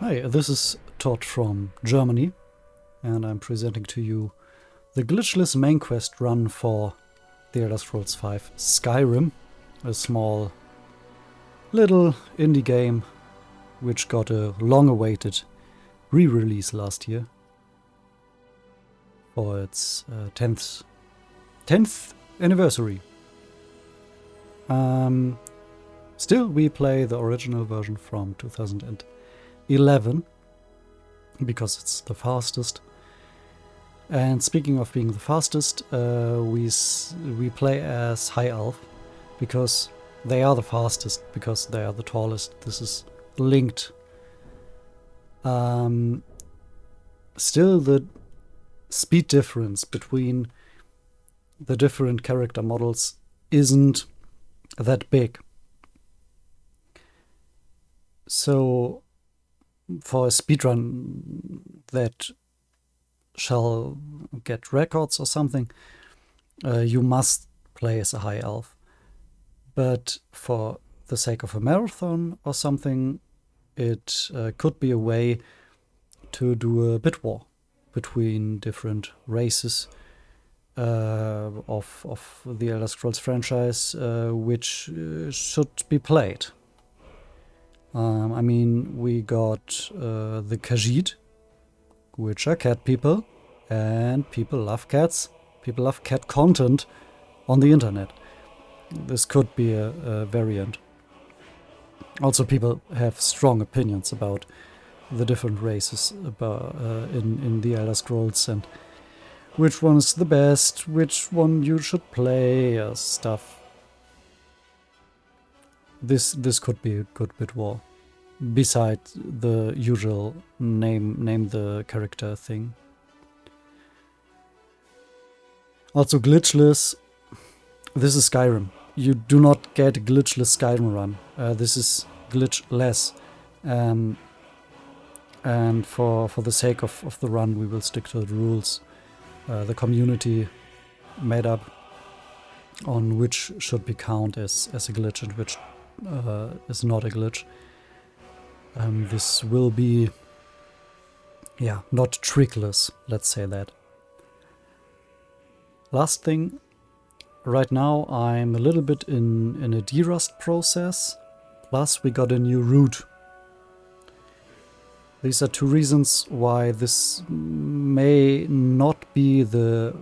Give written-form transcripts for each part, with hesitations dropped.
Hi, this is Todd from Germany, and I'm presenting to you the glitchless main quest run for The Elder Scrolls V Skyrim, a small little indie game which got a long-awaited re-release last year for its 10th anniversary. Still, we play the original version from 2011 because it's the fastest. And speaking of being the fastest, we play as High Elf because they are the fastest, because they are the tallest. This is linked. Still, the speed difference between the different character models isn't that big. So for a speedrun that shall get records or something, you must play as a high elf. But for the sake of a marathon or something, it could be a way to do a bit war between different races of the Elder Scrolls franchise, which should be played. I mean, we got the Khajiit, which are cat people, and people love cats. People love cat content on the internet. This could be a variant. Also, people have strong opinions about the different races in the Elder Scrolls and which one is the best, which one you should play, stuff. This could be a good bit war, besides the usual name the character thing. Also glitchless. This is Skyrim. You do not get a glitchless Skyrim run. This is glitchless. And for the sake of the run, we will stick to the rules the community made up on which should be counted as a glitch and which is not a glitch. This will be, not trickless, let's say that. Last thing, right now I'm a little bit in a derust process, plus we got a new route. These are two reasons why this may not be the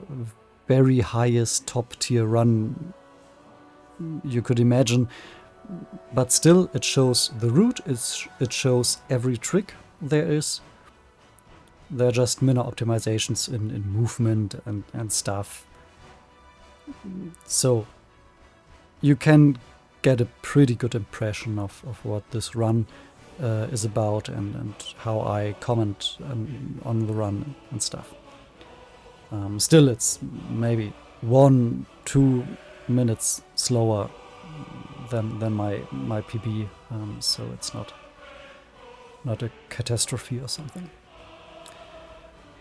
very highest top tier run you could imagine, but still it shows the route, it shows every trick there is. They're just minor optimizations in movement and stuff. So you can get a pretty good impression of what this run is about and how I comment on the run and stuff. Still, it's maybe 1-2 minutes slower than my PB, so it's not a catastrophe or something.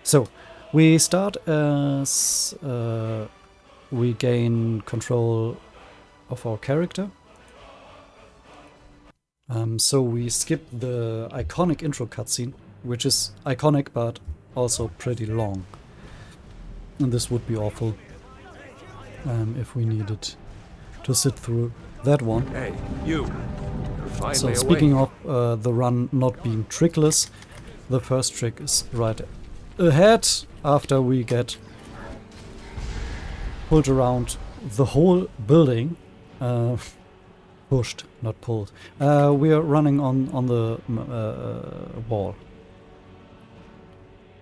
So we start as we gain control of our character. So we skip the iconic intro cutscene, which is iconic but also pretty long. And this would be awful if we needed to sit through that one. Hey, you! So speaking of the run not being trickless, the first trick is right ahead after we get pulled around the whole building. Pushed, not pulled. We are running on the wall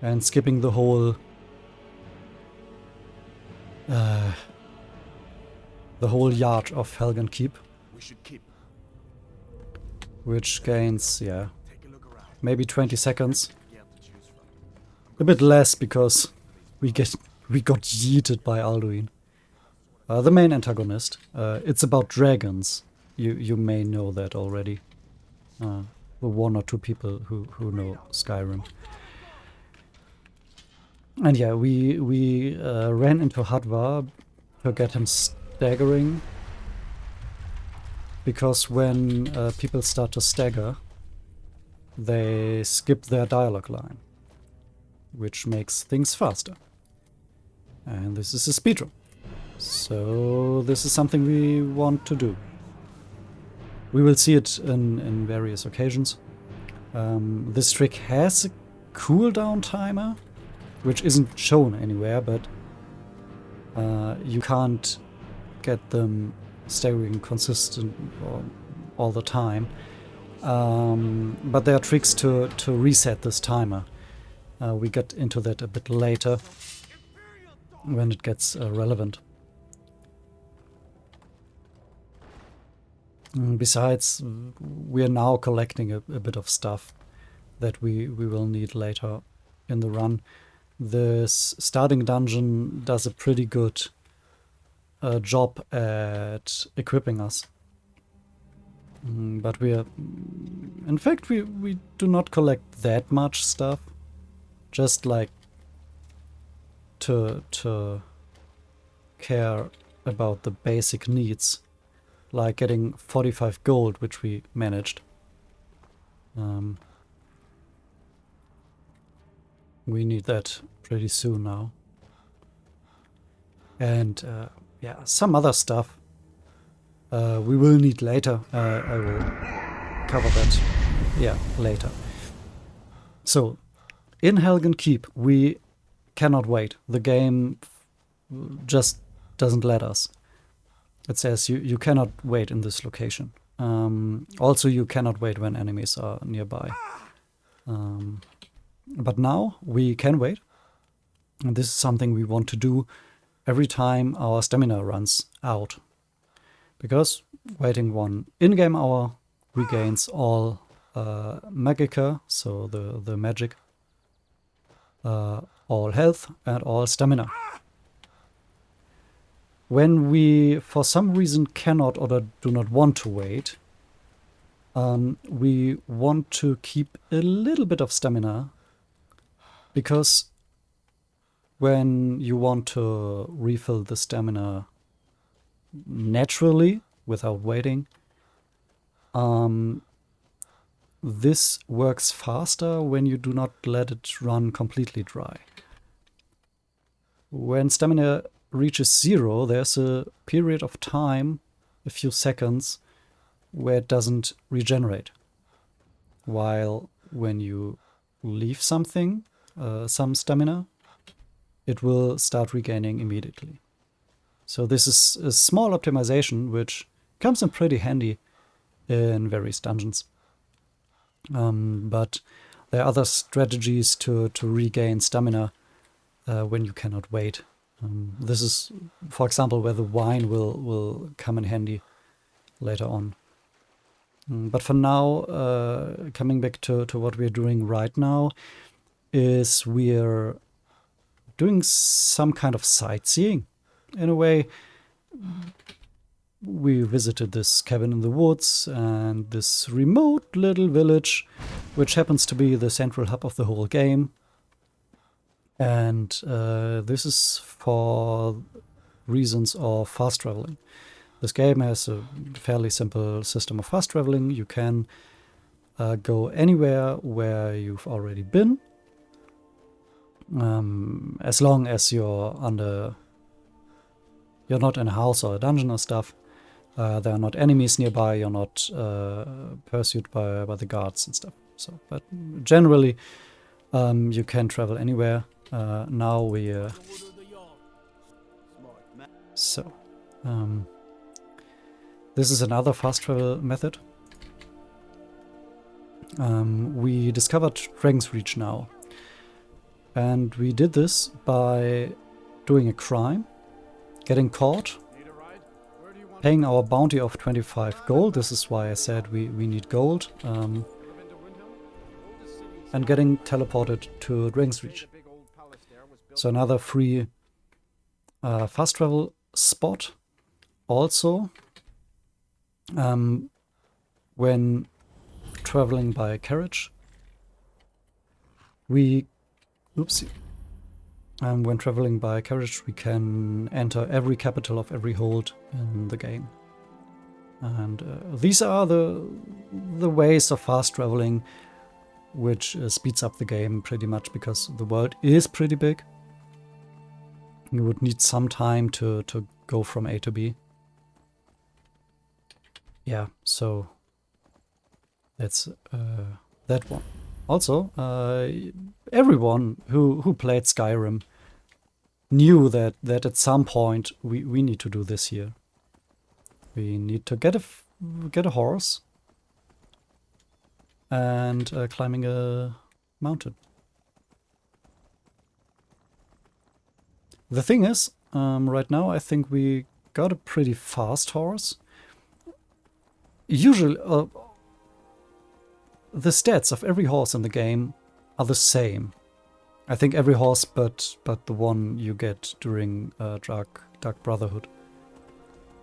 and skipping the whole yard of Helgen Keep, which gains maybe 20 seconds. A bit less because we got yeeted by Alduin, the main antagonist. It's about dragons. You may know that already. The one or two people who know Skyrim. And we ran into Hadvar to get him staggering. Because when people start to stagger, they skip their dialogue line, which makes things faster. And this is a speedrun. So this is something we want to do. We will see it in various occasions. This trick has a cooldown timer, which isn't shown anywhere, but you can't get them staying consistent all the time. But there are tricks to reset this timer. We get into that a bit later when it gets relevant. Besides, we are now collecting a bit of stuff that we will need later in the run. This starting dungeon does a pretty good job at equipping us. But we are... In fact, we do not collect that much stuff. Just like to care about the basic needs. Like getting 45 gold, which we managed. We need that pretty soon now. And yeah, some other stuff we will need later. I will cover that, yeah, later. So, in Helgen Keep, we cannot wait. The game just doesn't let us. It says you cannot wait in this location. Also, you cannot wait when enemies are nearby. But now we can wait. And this is something we want to do every time our stamina runs out. Because waiting 1 in-game hour regains all magica, so the magic, all health and all stamina. When we, for some reason, cannot or do not want to wait, we want to keep a little bit of stamina, because when you want to refill the stamina naturally, without waiting, this works faster when you do not let it run completely dry. When stamina reaches 0, there's a period of time, a few seconds, where it doesn't regenerate. While when you leave something, some stamina, it will start regaining immediately. So this is a small optimization which comes in pretty handy in various dungeons. But there are other strategies to regain stamina when you cannot wait. This is, for example, where the wine will come in handy later on. But for now, coming back to what we're doing right now, is we're doing some kind of sightseeing. In a way, we visited this cabin in the woods and this remote little village, which happens to be the central hub of the whole game. And this is for reasons of fast traveling. This game has a fairly simple system of fast traveling. You can go anywhere where you've already been, as long as you're not in a house or a dungeon or stuff. There are not enemies nearby. You're not pursued by the guards and stuff. So, but generally, you can travel anywhere. Now we this is another fast travel method. We discovered Dragon's Reach now, and we did this by doing a crime, getting caught, paying our bounty of 25 gold. This is why I said we need gold, and getting teleported to Dragon's Reach. So another free fast travel spot. Also, when traveling by carriage, when traveling by carriage, we can enter every capital of every hold in the game. And these are the ways of fast traveling which speeds up the game pretty much because the world is pretty big. You would need some time to go from A to B. Yeah, so that's that one. Also, everyone who played Skyrim knew that at some point we need to do this here. We need to get a horse and climbing a mountain. The thing is, right now I think we got a pretty fast horse. Usually, the stats of every horse in the game are the same. I think every horse but the one you get during Dark Brotherhood.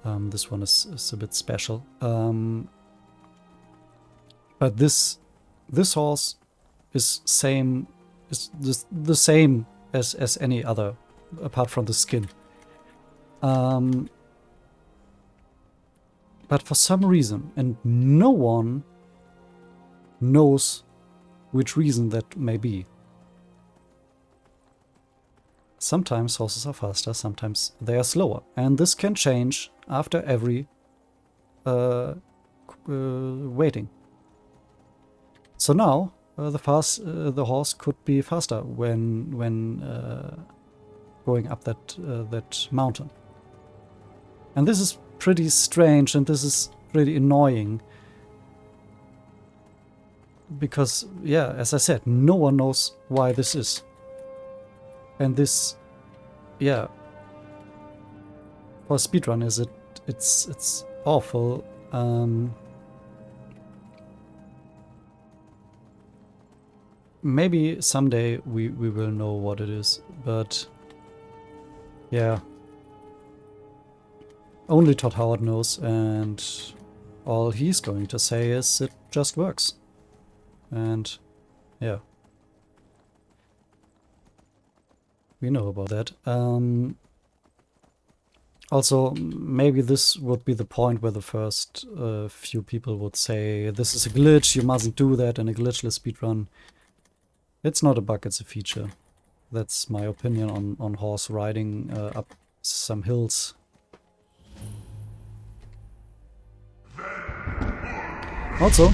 This one is a bit special. But this horse is the same as any other, apart from the skin. But for some reason, and no one knows which reason that may be. Sometimes horses are faster, sometimes they are slower. And this can change after every waiting. So now the horse could be faster when going up that mountain. And this is pretty strange, and this is pretty annoying. Because, yeah, as I said, no one knows why this is. And this, yeah, for a speedrun it's awful. Maybe someday we will know what it is, but yeah, only Todd Howard knows, and all he's going to say is it just works. And yeah, we know about that. Also, maybe this would be the point where the first few people would say, this is a glitch, you mustn't do that in a glitchless speedrun. It's not a bug, it's a feature. That's my opinion on horse riding up some hills. Also,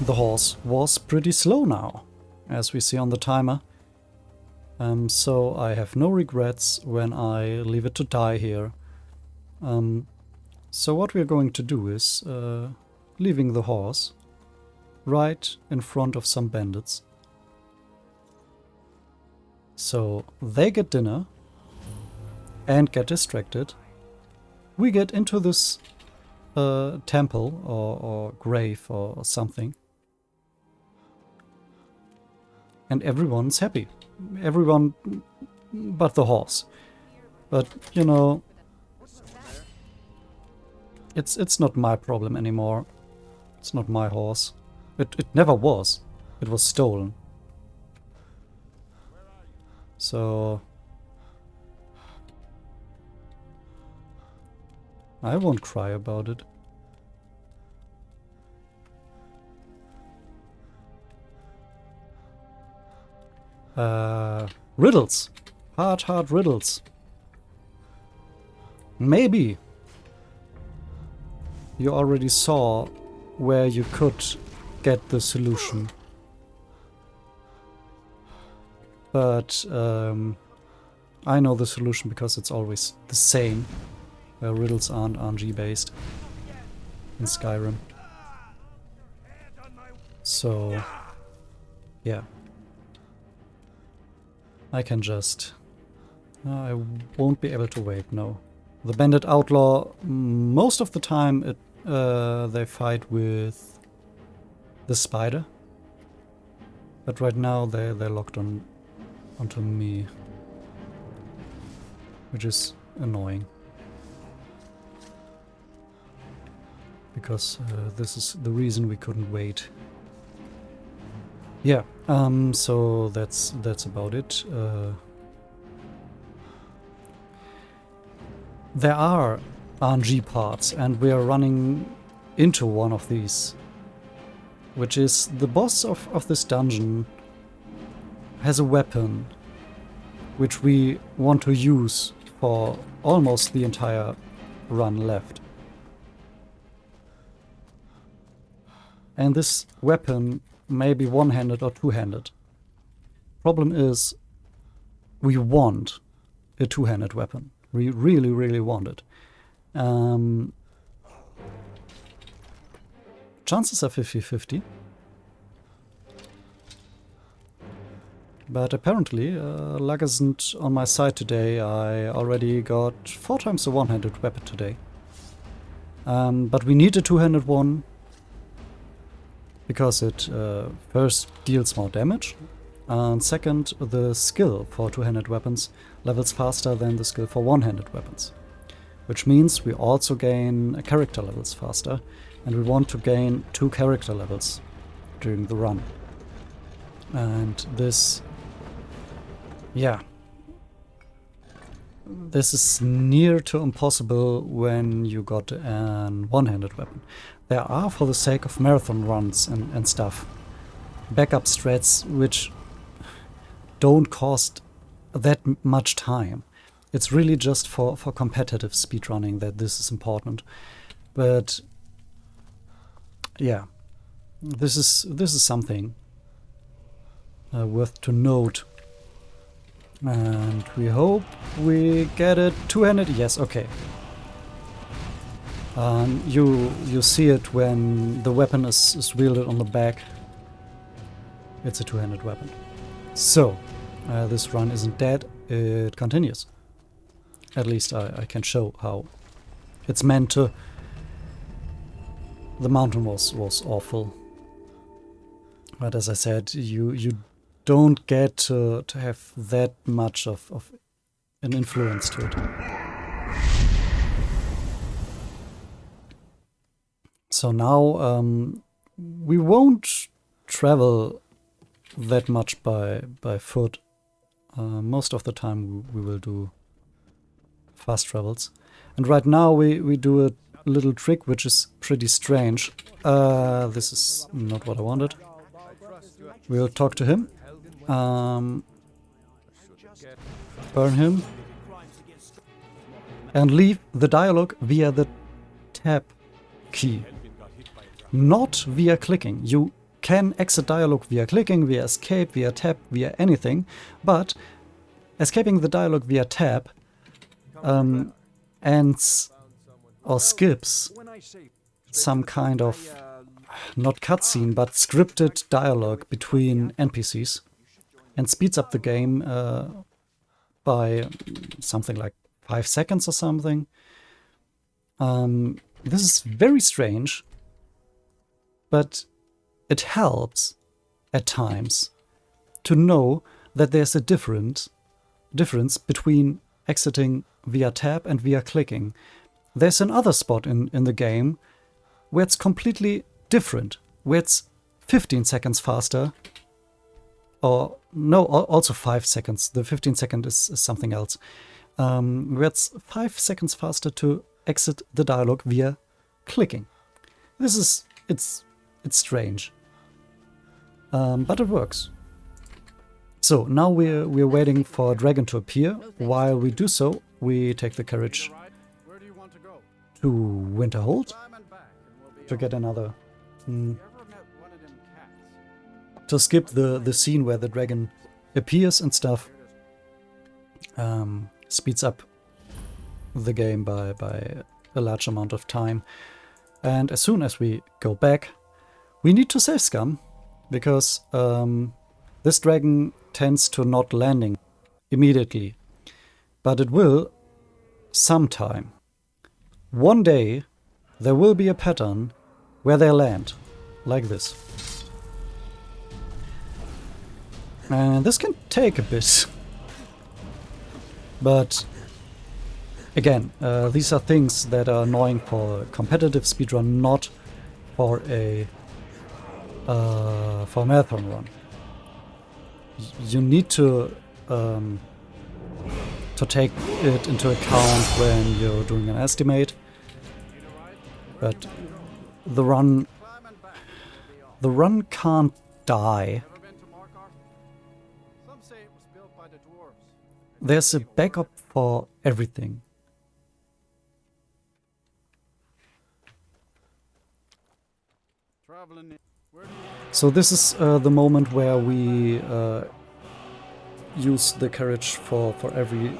the horse was pretty slow now, as we see on the timer. So I have no regrets when I leave it to die here. So what we're going to do is leaving the horse right in front of some bandits. So they get dinner and get distracted. We get into this temple or grave or something. And everyone's happy. Everyone but the horse. But, you know, it's not my problem anymore. It's not my horse. It never was. It was stolen. So I won't cry about it. Riddles. Hard riddles. Maybe you already saw where you could get the solution. But I know the solution because it's always the same. Riddles aren't RNG based in Skyrim. So, yeah. I can just... I won't be able to wait, no. The Bandit Outlaw, most of the time they fight with the spider. But right now they're locked onto me. Which is annoying. Because this is the reason we couldn't wait. Yeah, so that's about it. There are RNG parts, and we are running into one of these. which is the boss of this dungeon has a weapon which we want to use for almost the entire run left. And this weapon may be one-handed or two-handed. Problem is, we want a two-handed weapon. We really, really want it. Chances are 50-50. But apparently, luck isn't on my side today. I already got 4 times the one-handed weapon today. But we need a two-handed one, because it first deals more damage, and second, the skill for two-handed weapons levels faster than the skill for one-handed weapons. Which means we also gain character levels faster, and we want to gain 2 character levels during the run. And this... yeah. This is near to impossible when you got an one-handed weapon. There are, for the sake of marathon runs and stuff, backup strats which don't cost that much time. It's really just for competitive speedrunning that this is important. But yeah, this is something worth to note. And we hope we get it two-handed. Yes, okay. You see it when the weapon is wielded on the back. It's a two-handed weapon. So, this run isn't dead, it continues. At least I can show how it's meant to. The mountain was awful. But as I said, you don't get to have that much of an influence to it. So now we won't travel that much by foot. Most of the time we will do fast travels. And right now we do a little trick which is pretty strange. This is not what I wanted. We'll talk to him. Burn him. And leave the dialogue via the tab key. Not via clicking. You can exit dialogue via clicking, via escape, via tab, via anything, but escaping the dialogue via tab ends or skips some kind of, not cutscene, but scripted dialogue between NPCs and speeds up the game by something like 5 seconds or something. This is very strange, but it helps at times to know that there's a difference between exiting via tab and via clicking. There's another spot in the game where it's completely different, where it's 15 seconds faster, or no, also 5 seconds. The 15 second is something else. Where it's 5 seconds faster to exit the dialogue via clicking. It's strange, but it works. So now we're waiting for a dragon to appear. While we do so, we take the carriage to Winterhold to get another. To skip the scene where the dragon appears and stuff. Speeds up the game by a large amount of time. And as soon as we go back, we need to save scum, because this dragon tends to not landing immediately, but it will sometime. One day there will be a pattern where they land, like this. And this can take a bit. But again, these are things that are annoying for a competitive speedrun, not for a marathon run. You need to take it into account when you're doing an estimate. But the run the run can't die. There's a backup for everything. So this is the moment where we use the carriage for every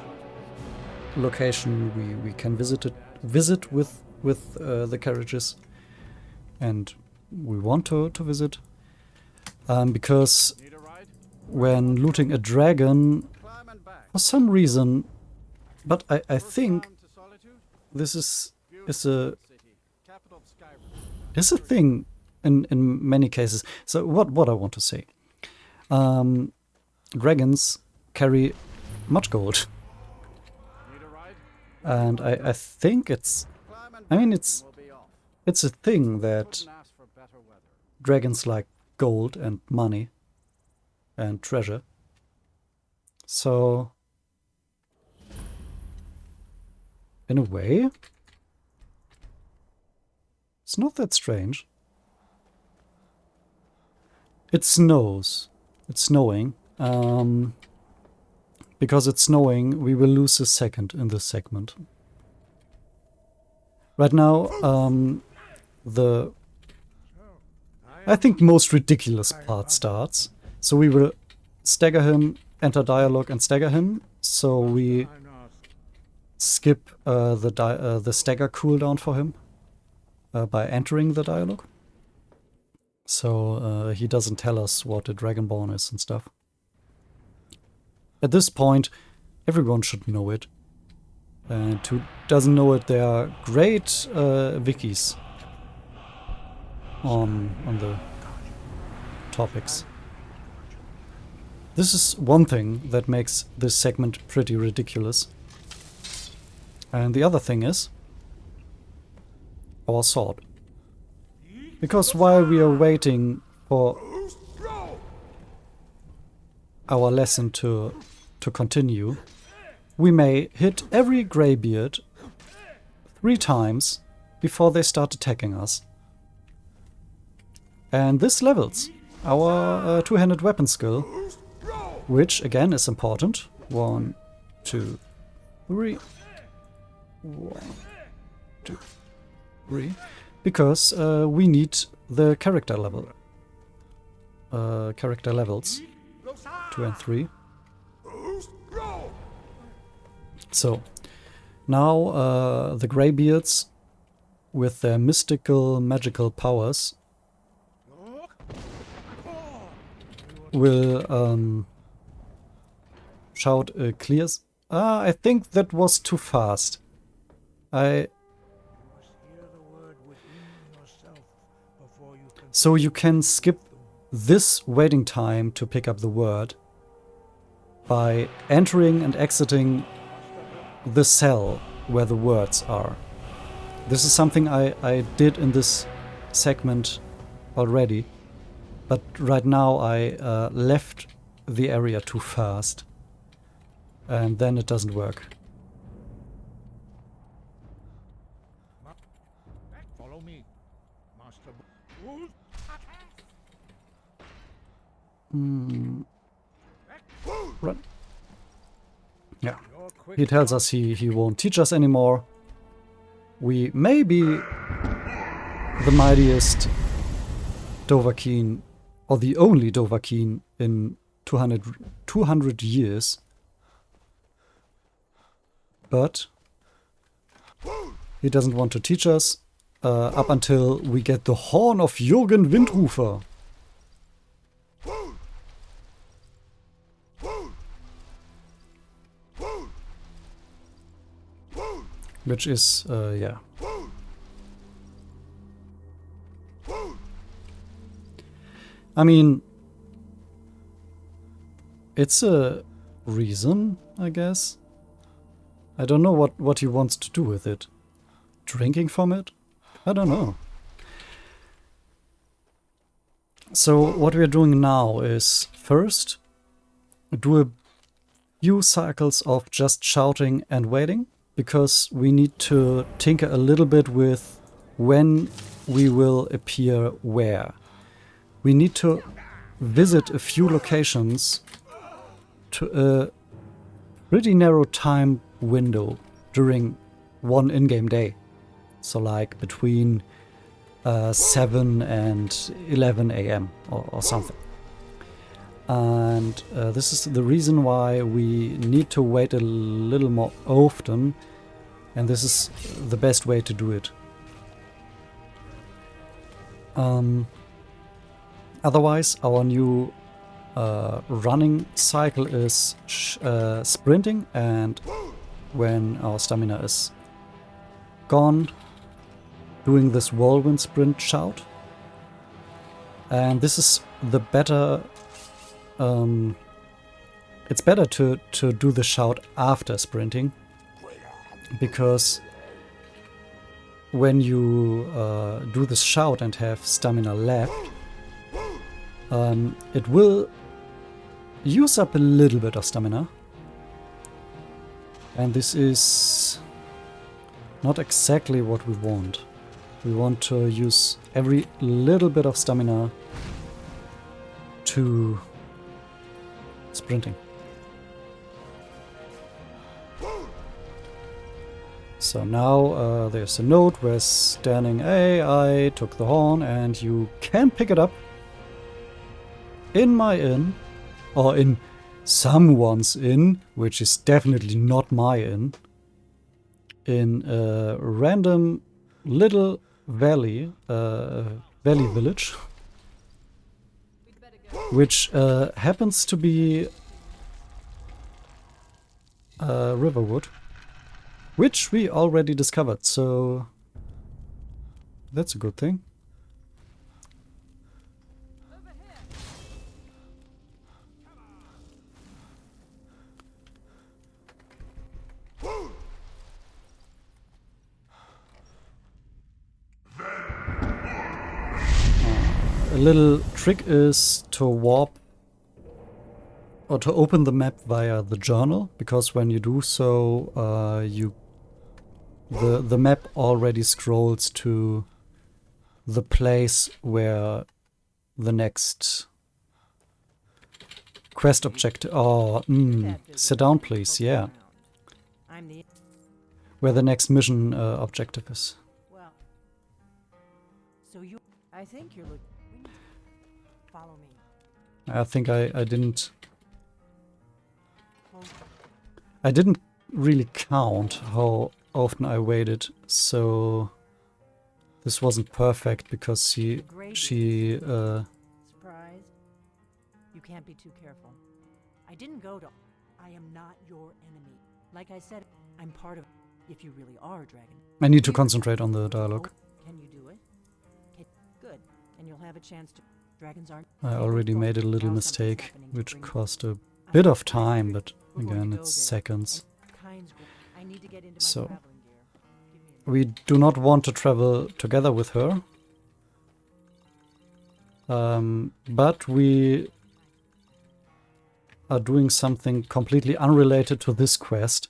location we can visit with the carriages, and we want to visit, because when looting a dragon, for some reason, but I think this is a thing in many cases. So what I want to say, dragons carry much gold, and I think it's a thing that dragons like gold and money and treasure. So in a way, it's not that strange. It snows. It's snowing. Because it's snowing, we will lose a second in this segment. Right now, the I think most ridiculous part starts. So we will stagger him, enter dialogue and stagger him. So we skip the stagger cooldown for him by entering the dialogue. So he doesn't tell us what a Dragonborn is and stuff. At this point, everyone should know it. And who doesn't know it, there are great wikis on the topics. This is one thing that makes this segment pretty ridiculous. And the other thing is our sword. Because while we are waiting for our lesson to continue, we may hit every greybeard 3 times before they start attacking us. And this levels our two-handed weapon skill, which again is important. 1, 2, 3. 1, 2, 3. Because we need the character level. Character levels 2 and 3. So now the greybeards with their mystical magical powers will shout a clear... I think that was too fast. So you can skip this waiting time to pick up the word by entering and exiting the cell where the words are. This is something I did in this segment already, but right now I left the area too fast, and then it doesn't work. Follow me, Master. Run. Yeah. He tells us he won't teach us anymore. We may be the mightiest Dovahkiin, or the only Dovahkiin in 200 years. But he doesn't want to teach us up until we get the horn of Jürgen Windrufer. Which is, yeah. I mean, it's a reason, I guess. I don't know what he wants to do with it. Drinking from it? I don't know. So what we're doing now is first do a few cycles of just shouting and waiting, because we need to tinker a little bit with when we will appear where. we need to visit a few locations to a pretty narrow time window during one in-game day. So like between 7 and 11 a.m. or something. And this is the reason why we need to wait a little more often, and this is the best way to do it. Otherwise, our new running cycle is sprinting, and when our stamina is gone, doing this whirlwind sprint shout. And this is the better... it's better to do the shout after sprinting, because when you do this shout and have stamina left, it will use up a little bit of stamina, and this is not exactly what we want. We want to use every little bit of stamina to sprinting. So now there's a note where standing, hey, I took the horn, and you can pick it up in my inn, or in someone's inn, which is definitely not my inn, in a random little valley, village, which happens to be Riverwood, which we already discovered, so that's a good thing. A little trick is to warp or to open the map via the journal, because when you do so, the map already scrolls to the place where the next quest objective... Oh, sit down please, yeah. Where the next mission objective is. Well, so you... I think you're looking... Follow me. I think I didn't really count how often I waited, so this wasn't perfect because she Surprise. You can't be too careful. I didn't go to... I am not your enemy. Like I said, I'm part of... If you really are a dragon. I need to concentrate on the dialogue. Can you do it? Okay, good. And you'll have a chance to... Dragons aren't... I already made a little mistake, which cost a bit of time, but again, it's seconds. So, we do not want to travel together with her, but we are doing something completely unrelated to this quest,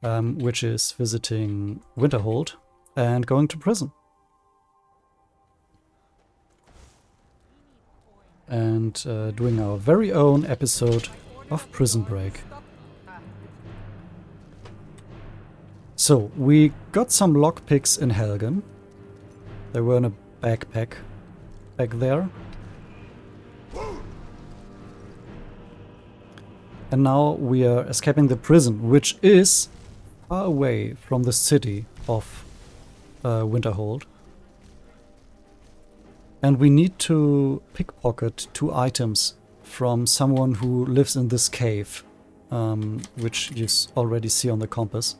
which is visiting Winterhold and going to prison. And doing our very own episode of Prison Break. So, we got some lockpicks in Helgen. They were in a backpack back there. And now we are escaping the prison, which is far away from the city of Winterhold. And we need to pickpocket 2 items from someone who lives in this cave, which you already see on the compass.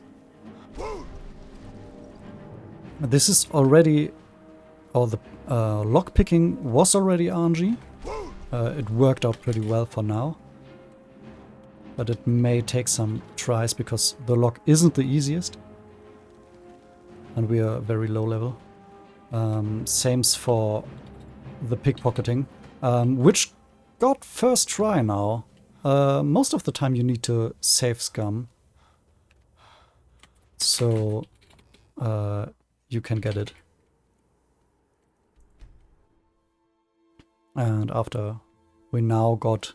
This is already... or the lockpicking was already RNG. It worked out pretty well for now. But it may take some tries because the lock isn't the easiest. And we are very low level. Same's for the pickpocketing, which got first try now. Most of the time you need to save scum, so you can get it. And after we now got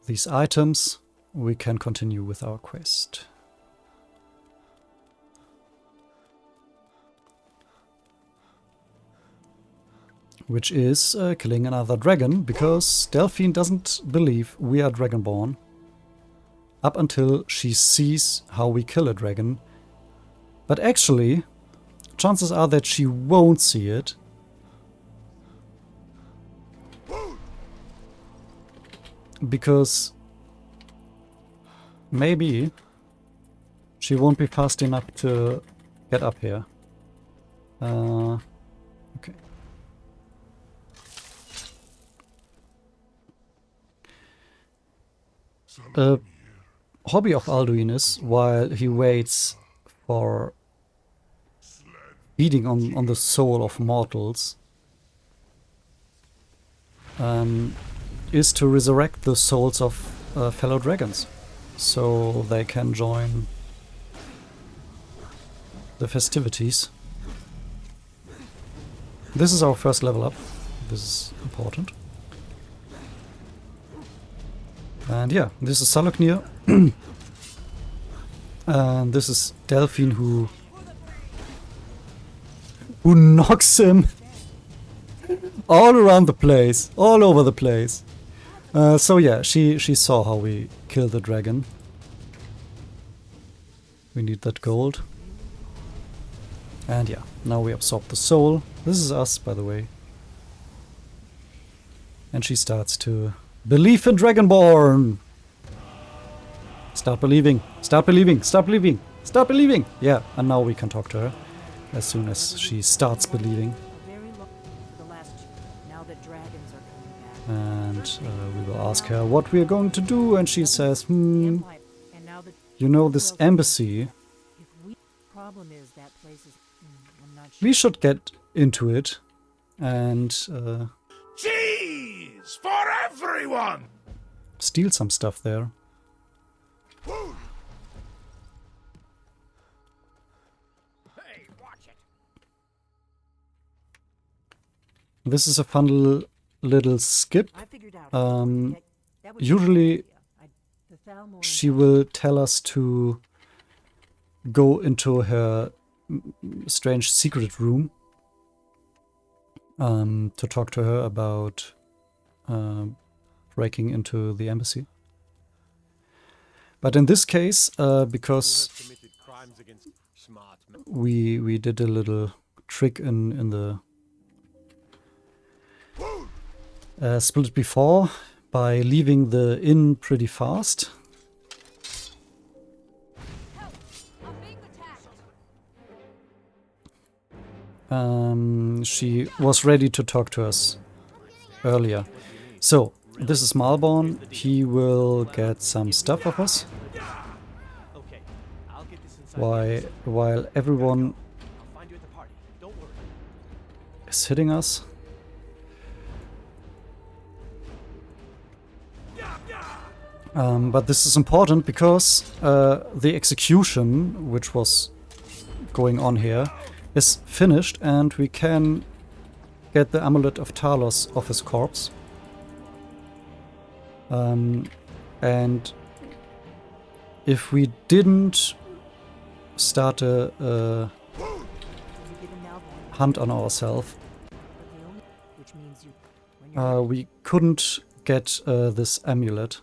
these items, we can continue with our quest. Which is killing another dragon, because Delphine doesn't believe we are Dragonborn up until she sees how we kill a dragon. But actually, chances are that she won't see it. Because maybe she won't be fast enough to get up here. Okay. Hobby of Alduin is, while he waits for feeding on the soul of mortals, is to resurrect the souls of fellow dragons, so they can join the festivities. This is our first level up. This is important. And yeah, this is Saloknir. And this is Delphine who knocks him all around the place, all over the place. So yeah, she saw how we kill the dragon. We need that gold. And yeah, now we absorb the soul. This is us, by the way. And she starts to believe in Dragonborn. Start believing, start believing, start believing, start believing. Yeah, and now we can talk to her as soon as she starts believing. And we will ask her what we are going to do, and she says, you know, this embassy, we should get into it and Cheese for everyone! Steal some stuff there. Hey, watch it. This is a fun little skip. Usually she will tell us to go into her strange secret room to talk to her about breaking into the embassy. But in this case, because we did a little trick in the split before by leaving the inn pretty fast. She was ready to talk to us earlier. So, this is Malborn. He will get some stuff of us. While everyone is hitting us. But this is important because the execution, which was going on here, is finished, and we can get the Amulet of Talos off his corpse. And if we didn't start a hunt on ourselves, we couldn't get this amulet.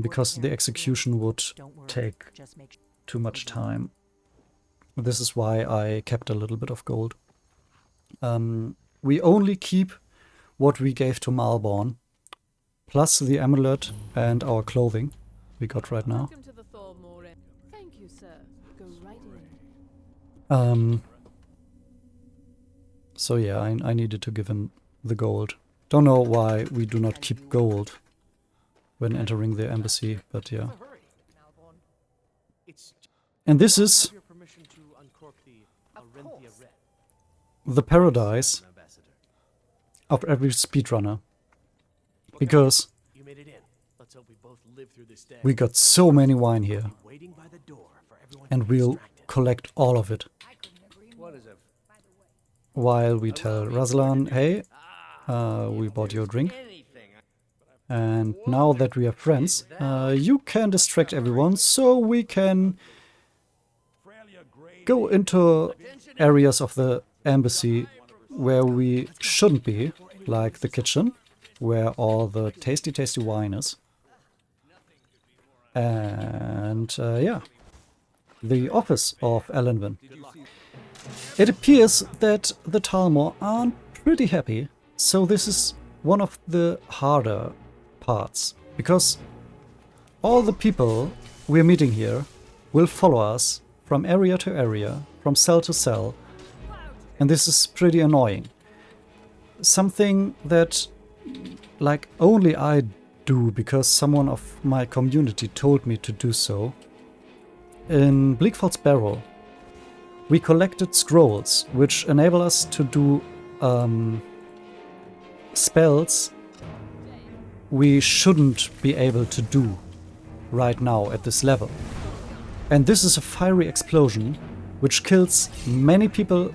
Because the execution would take too much time. This is why I kept a little bit of gold. We only keep what we gave to Malborn, plus the amulet and our clothing we got right now. Thank you, sir. Go right in. So yeah, I needed to give him the gold. Don't know why we do not keep gold when entering the embassy, but yeah. And this is the paradise of every speedrunner. Because we got so many wine here. And we'll collect all of it. while we tell Razlan, hey, we bought you a drink. And now that we are friends, you can distract everyone, so we can go into areas of the embassy where we shouldn't be, like the kitchen, where all the tasty, tasty wine is. And yeah, the office of Elenvin. It appears that the Talmor aren't pretty happy, so this is one of the harder parts, because all the people we're meeting here will follow us from area to area, from cell to cell, and this is pretty annoying. Something that, like, only I do because someone of my community told me to do so. In Bleakfall's Barrow, we collected scrolls which enable us to do spells we shouldn't be able to do right now at this level. And this is a fiery explosion which kills many people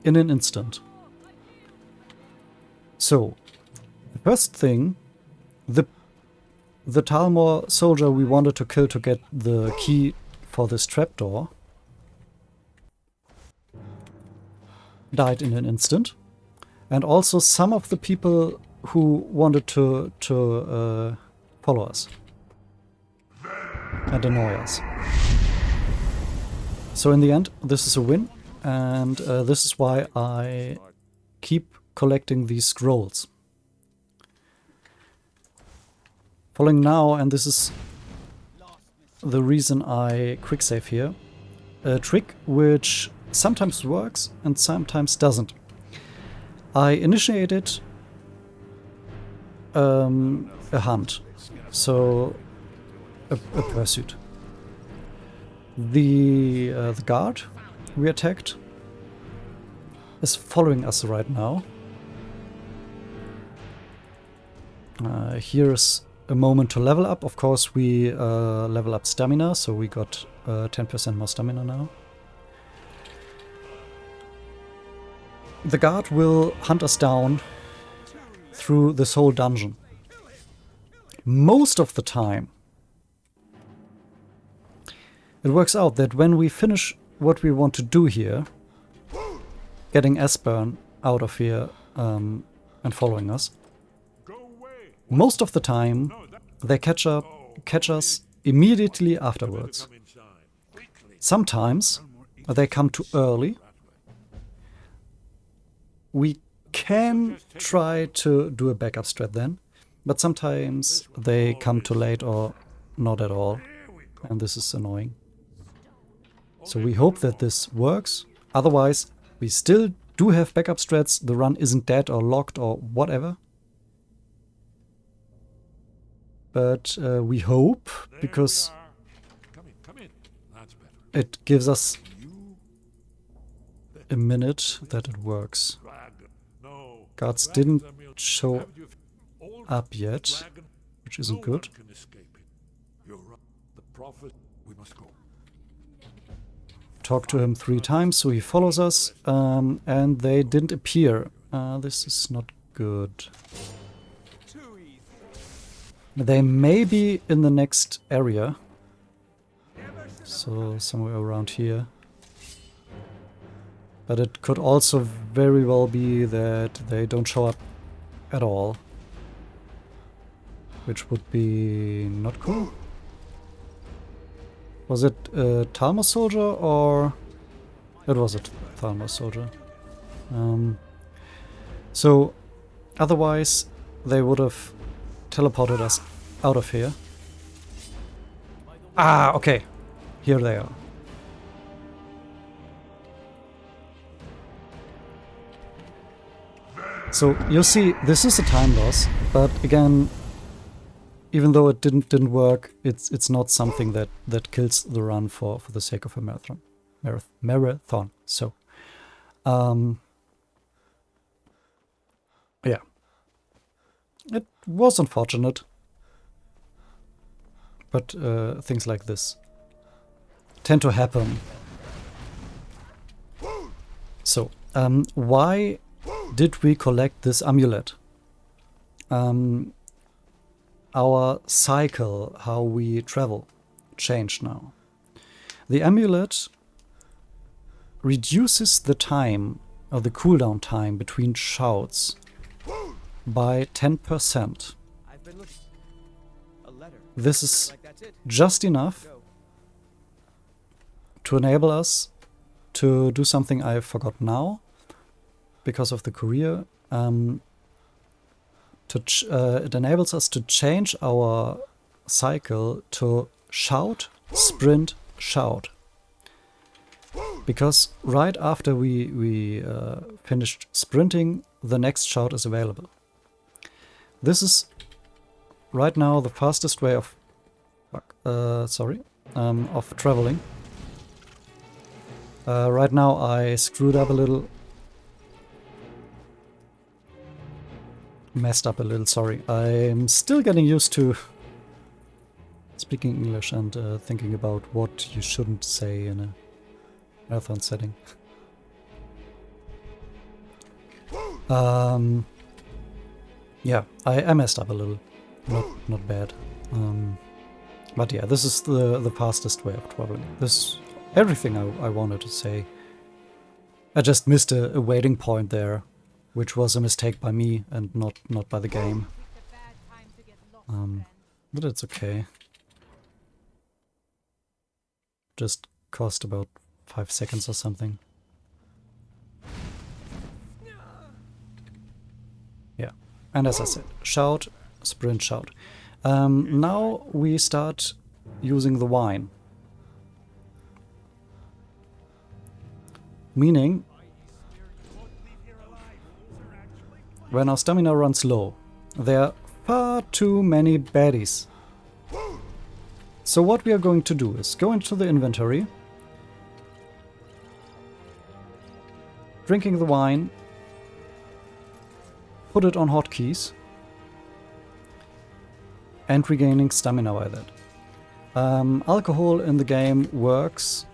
in an instant. So, the first thing, the Talmor soldier we wanted to kill to get the key for this trapdoor died in an instant. And also some of the people who wanted to follow us and annoy us. So in the end, this is a win, and this is why I keep collecting these scrolls. Following now, and this is the reason I quick save here, a trick which sometimes works and sometimes doesn't. I initiated a hunt, so a pursuit. The guard we attacked is following us right now. Here's a moment to level up. Of course, we level up stamina, so we got 10% more stamina now. The guard will hunt us down through this whole dungeon. Most of the time, it works out that when we finish what we want to do here, getting Esbern out of here and following us, most of the time they catch us immediately afterwards. Sometimes they come too early. We can try to do a backup strat then, but sometimes they come too late or not at all, and this is annoying. So we hope that this works. Otherwise, we still do have backup strats. The run isn't dead or locked or whatever. But we hope, because it gives us a minute that it works. Guards didn't show up yet, which isn't good. Talk to him 3 times, so he follows us, and they didn't appear. This is not good. They may be in the next area, so somewhere around here. But it could also very well be that they don't show up at all, which would be not cool. Was it a Talmor soldier, or it was a Talmor soldier? So otherwise they would have teleported us out of here. Ah, okay. Here they are. So you see, this is a time loss, but again, even though it didn't work, it's not something that kills the run for the sake of a marathon. So, yeah, it was unfortunate, but things like this tend to happen. So Why did we collect this amulet? Our cycle, how we travel, changed now. The amulet reduces the time, or the cooldown time between shouts by 10%. This is just enough to enable us to do something I forgot now because of the career. It enables us to change our cycle to shout, sprint, shout. Because right after we finished sprinting, the next shout is available. This is right now the fastest way of traveling. Right now I screwed up a little. Messed up a little, sorry. I'm still getting used to speaking English and thinking about what you shouldn't say in a marathon setting. Yeah, I messed up a little. Not bad. But yeah, this is the fastest way of traveling. This everything I wanted to say. I just missed a waiting point there, which was a mistake by me and not by the game. But it's okay. Just cost about 5 seconds or something. Yeah, and as I said, shout, sprint, shout. Now we start using the wine. Meaning, when our stamina runs low, there are far too many baddies. So what we are going to do is go into the inventory, drinking the wine, put it on hotkeys, and regaining stamina by that. Alcohol in the game works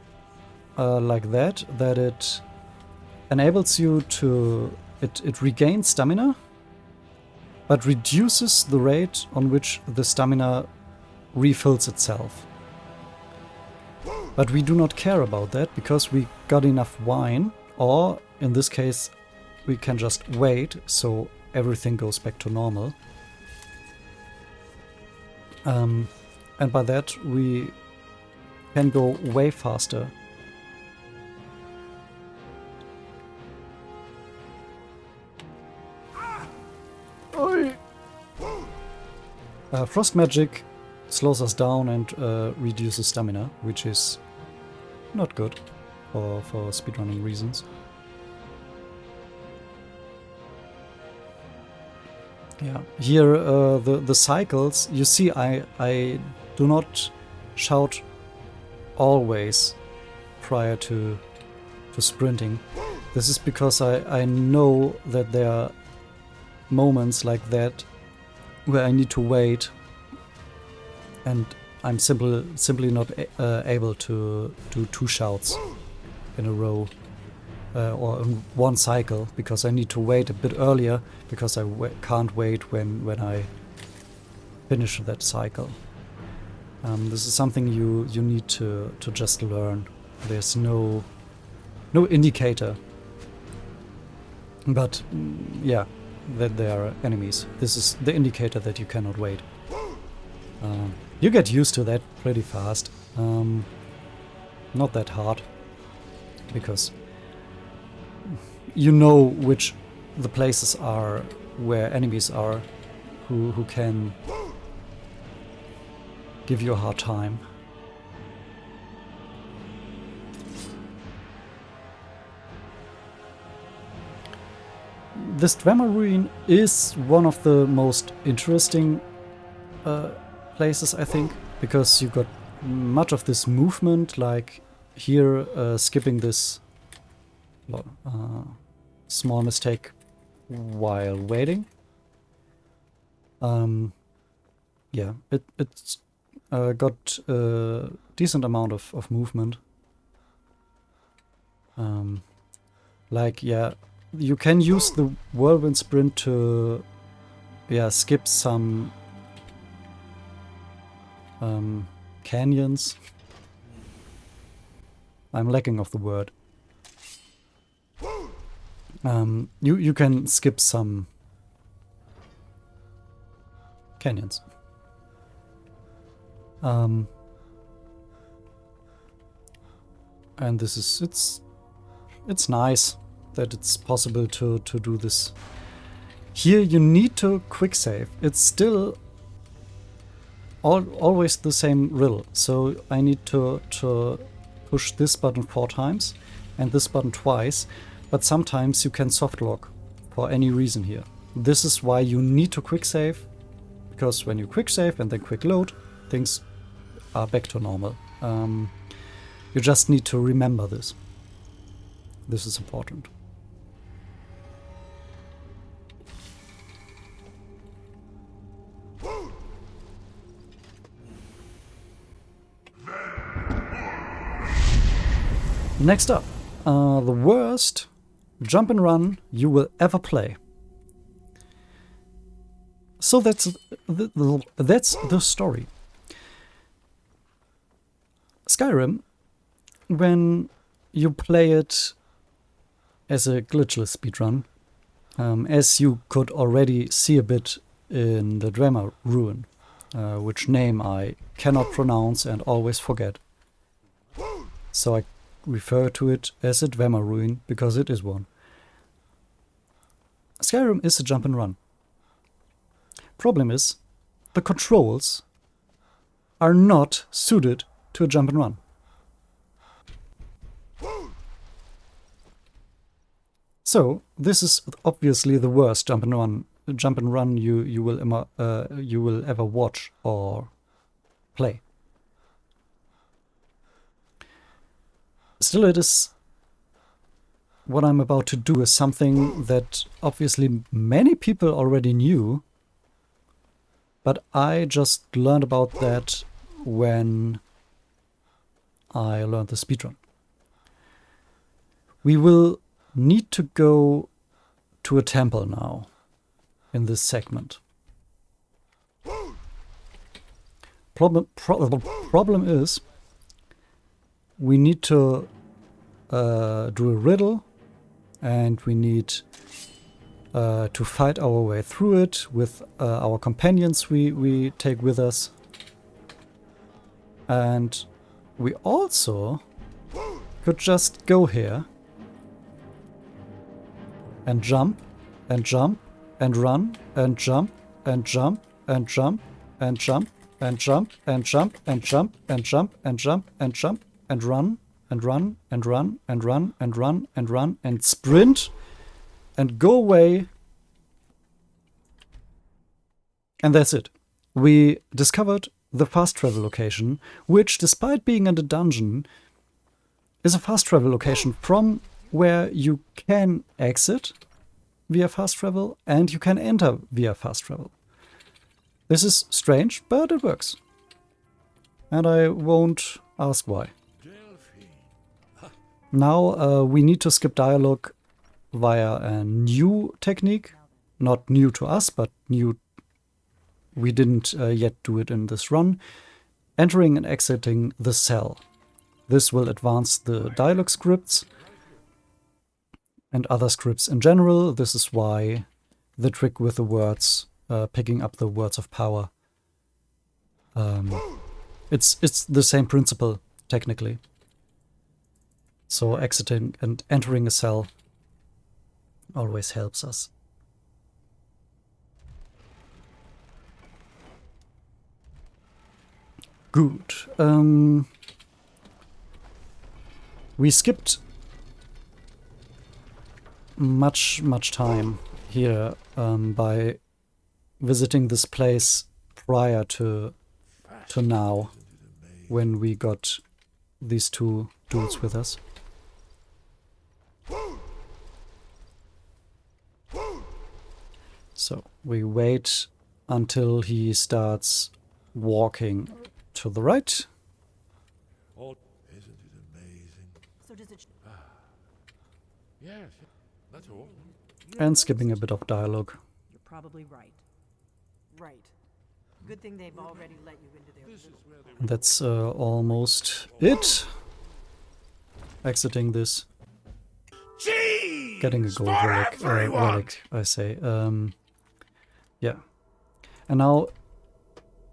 like that it enables you to... It regains stamina, but reduces the rate on which the stamina refills itself. But we do not care about that, because we got enough wine, or in this case we can just wait so everything goes back to normal. And by that we can go way faster. Frost magic slows us down and reduces stamina, which is not good for speedrunning reasons. Yeah, here the cycles, you see I do not shout always prior to sprinting. This is because I know that there are moments like that where I need to wait, and I'm simply not able to do 2 shouts in a row or in one cycle, because I need to wait a bit earlier, because I can't wait when I finish that cycle. This is something you need to just learn. There's no indicator, but yeah, that there are enemies. This is the indicator that you cannot wait. You get used to that pretty fast. Not that hard, because you know which the places are where enemies are who can give you a hard time. This Dwemer ruin is one of the most interesting places, I think, because you got much of this movement, like here skipping this small mistake while waiting. Yeah, it's got a decent amount of movement. Like, yeah, you can use the whirlwind sprint to, yeah, skip some canyons. I'm lacking of the word. You can skip some canyons. And this is it's nice that it's possible to do this. Here you need to quick save. It's still always the same riddle. So I need to push this button 4 times and this button twice. But sometimes you can soft lock for any reason here. This is why you need to quick save, because when you quick save and then quick load, things are back to normal. You just need to remember this. This is important. Next up, the worst jump and run you will ever play. So that's the story. Skyrim, when you play it as a glitchless speedrun, as you could already see a bit in the Drama Ruin, which name I cannot pronounce and always forget. So I refer to it as a Dwemer Ruin because it is one. Skyrim is a jump and run. Problem is, the controls are not suited to a jump and run. So this is obviously the worst jump and run you will ever watch or play. Still, it is what I'm about to do is something that obviously many people already knew, but I just learned about that when I learned the speedrun. We will need to go to a temple now in this segment. Problem is, we need to do a riddle, and we need to fight our way through it with our companions we take with us. And we also could just go here and jump and jump and run and jump and jump and jump and jump and jump and jump and jump and jump and jump and jump and run and run and run and run and run and run and sprint and go away. And that's it. We discovered the fast travel location, which, despite being in the dungeon, is a fast travel location from where you can exit via fast travel and you can enter via fast travel. This is strange, but it works. And I won't ask why. Now we need to skip dialogue via a new technique. Not new to us, but new. We didn't yet do it in this run. Entering and exiting the cell. This will advance the dialogue scripts and other scripts in general. This is why the trick with the words, picking up the words of power. It's the same principle, technically. So exiting and entering a cell always helps us. Good. We skipped much time here by visiting this place prior to now, when we got these two dudes with us. So we wait until he starts walking to the right. Isn't it amazing? So does it... Yes, that's all. And skipping a bit of dialogue. You're probably right. Right. Good thing they've already let you into their little... And that's almost it. Exiting this. Cheese Getting a gold for relic, everyone! I say. Yeah. And now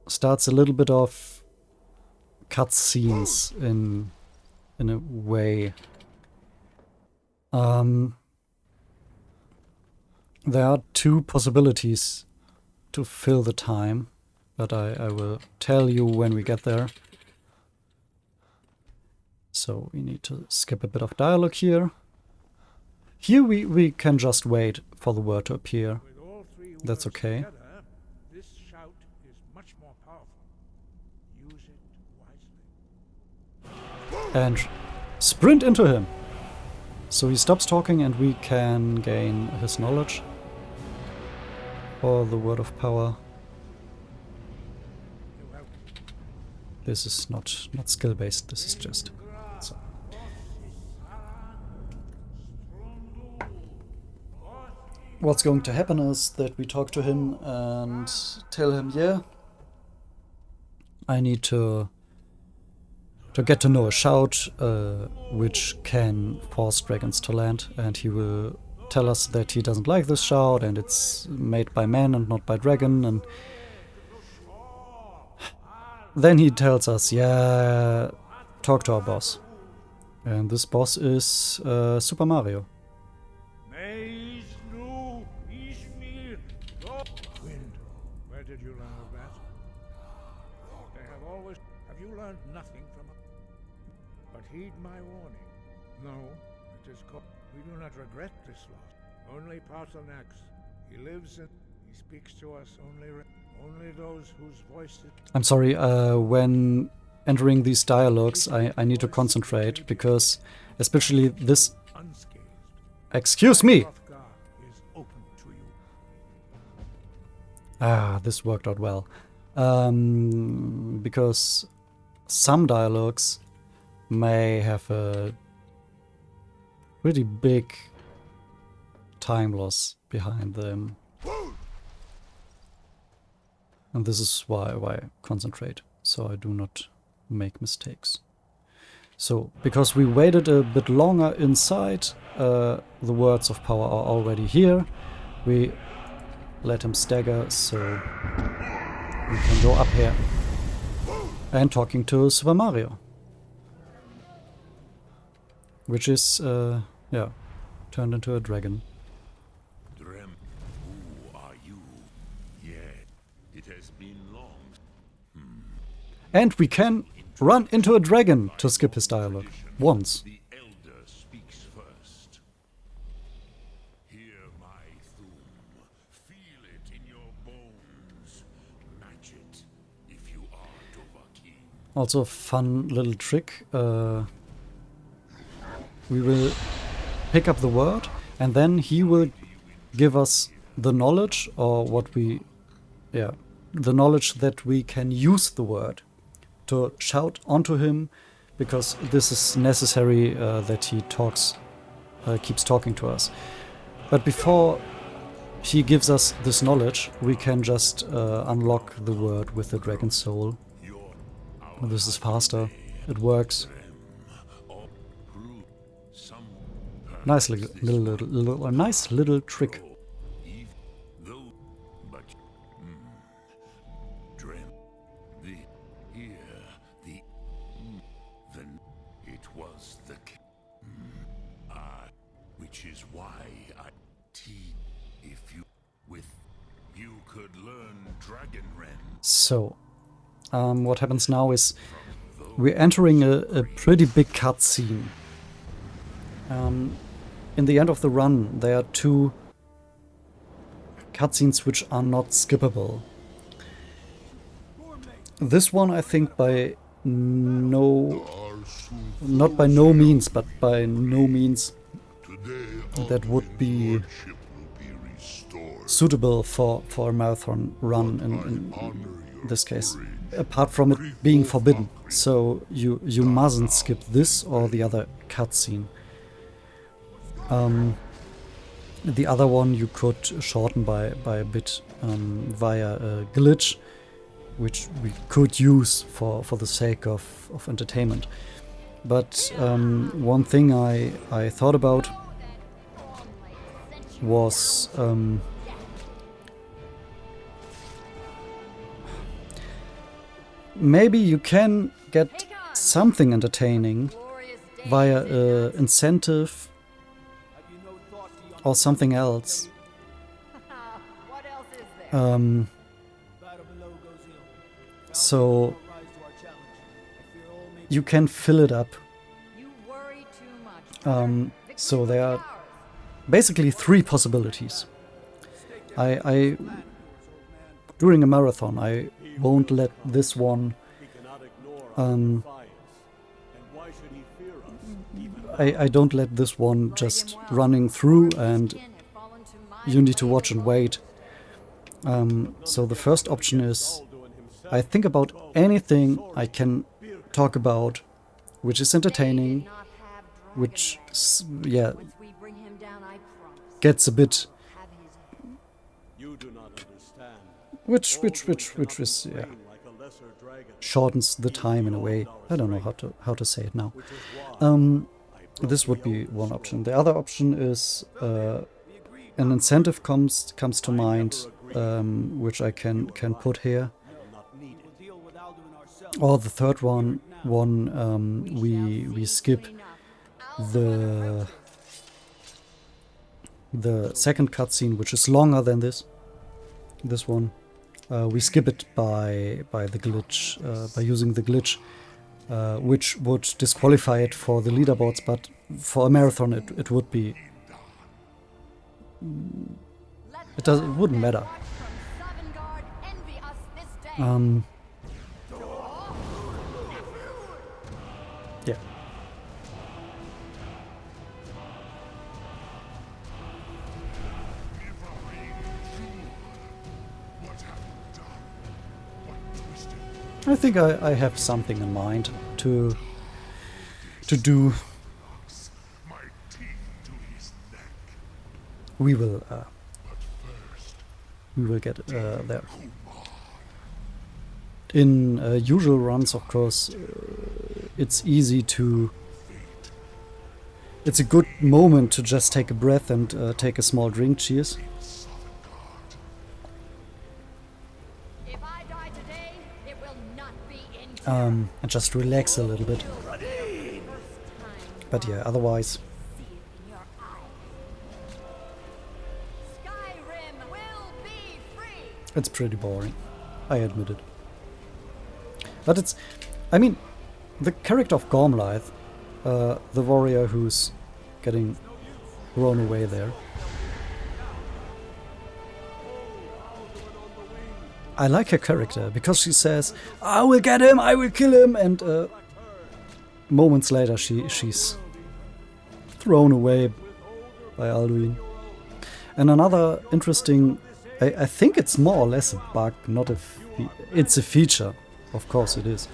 starts a little bit of cutscenes in a way. There are two possibilities to fill the time, but I will tell you when we get there. So we need to skip a bit of dialogue here. Here we can just wait for the word to appear. With all three That's words okay. together, this shout is much more powerful. Use it wisely. And sprint into him. So he stops talking and we can gain his knowledge. Or the word of power. You have This is not skill based, this is just... So. What's going to happen is that we talk to him and tell him, yeah, I need to get to know a shout which can force dragons to land, and he will tell us that he doesn't like this shout and it's made by man and not by dragon, and then he tells us, yeah, talk to our boss. And this boss is Super Mario. Wind. Where did you learn of that? They have always... Have you learned nothing from us? But heed my warning. No, it is called... We do not regret this loss. Only Paternax. He lives and he speaks to us only those whose voices... I'm sorry, when entering these dialogues, I need to concentrate, because especially this... unscathed. Excuse me! Hrothgar is open to you. Ah, this worked out well. Because some dialogues may have a pretty big time loss behind them. And this is why I concentrate, so I do not make mistakes. So, because we waited a bit longer inside, the words of power are already here. We let him stagger, so we can go up here. And talking to Super Mario. Which is, yeah, turned into a dragon. Drem, who are you? Yeah, it has been long. And we can run into a dragon to skip his dialogue. Once. The elder speaks first. Hear my thum. Feel it in your bones. Match it if you are Dovahkiin. Also a fun little trick. We will pick up the word and then he will give us the knowledge, or what we... yeah, the knowledge that we can use the word to shout onto him, because this is necessary that he keeps talking to us. But before he gives us this knowledge, we can just unlock the word with the dragon soul. This is faster. It works. Nice nice little trick. Which is why I if you could learn Dragon Ren. So, what happens now is we're entering a pretty big cutscene. In the end of the run, there are two cutscenes which are not skippable. This one, I think, not by no means, but by no means that would be suitable for a marathon run in this case, apart from it being forbidden. So you mustn't skip this or the other cutscene. The other one you could shorten by a bit via a glitch, which we could use for the sake of entertainment. But one thing I thought about was maybe you can get something entertaining via an incentive or something else. So you can fill it up. So there are basically 3 possibilities. I during a marathon, I won't let this one. I don't let this one just running through, and you need to watch and wait. So the first option is I think about anything I can talk about, which is entertaining, which gets a bit, which is shortens the time in a way. I don't know how to say it now. This would be one option. The other option is an incentive comes to mind, which I can put here. Or the third one we skip the second cutscene, which is longer than this one. We skip it by the glitch, by using the glitch, which would disqualify it for the leaderboards, but for a marathon it would be. It wouldn't matter. Yeah. I think I have something in mind to do. We will get there. In usual runs, of course, it's easy to. It's a good moment to just take a breath and take a small drink. Cheers. And just relax a little bit. But yeah, otherwise. It's pretty boring. I admit it. But it's. I mean, the character of Gormlythe, the warrior who's getting thrown away there. I like her character because she says, "I will get him, I will kill him," and moments later she's thrown away by Alduin. And another interesting, I think it's more or less a bug, not a. It's a feature, of course it is.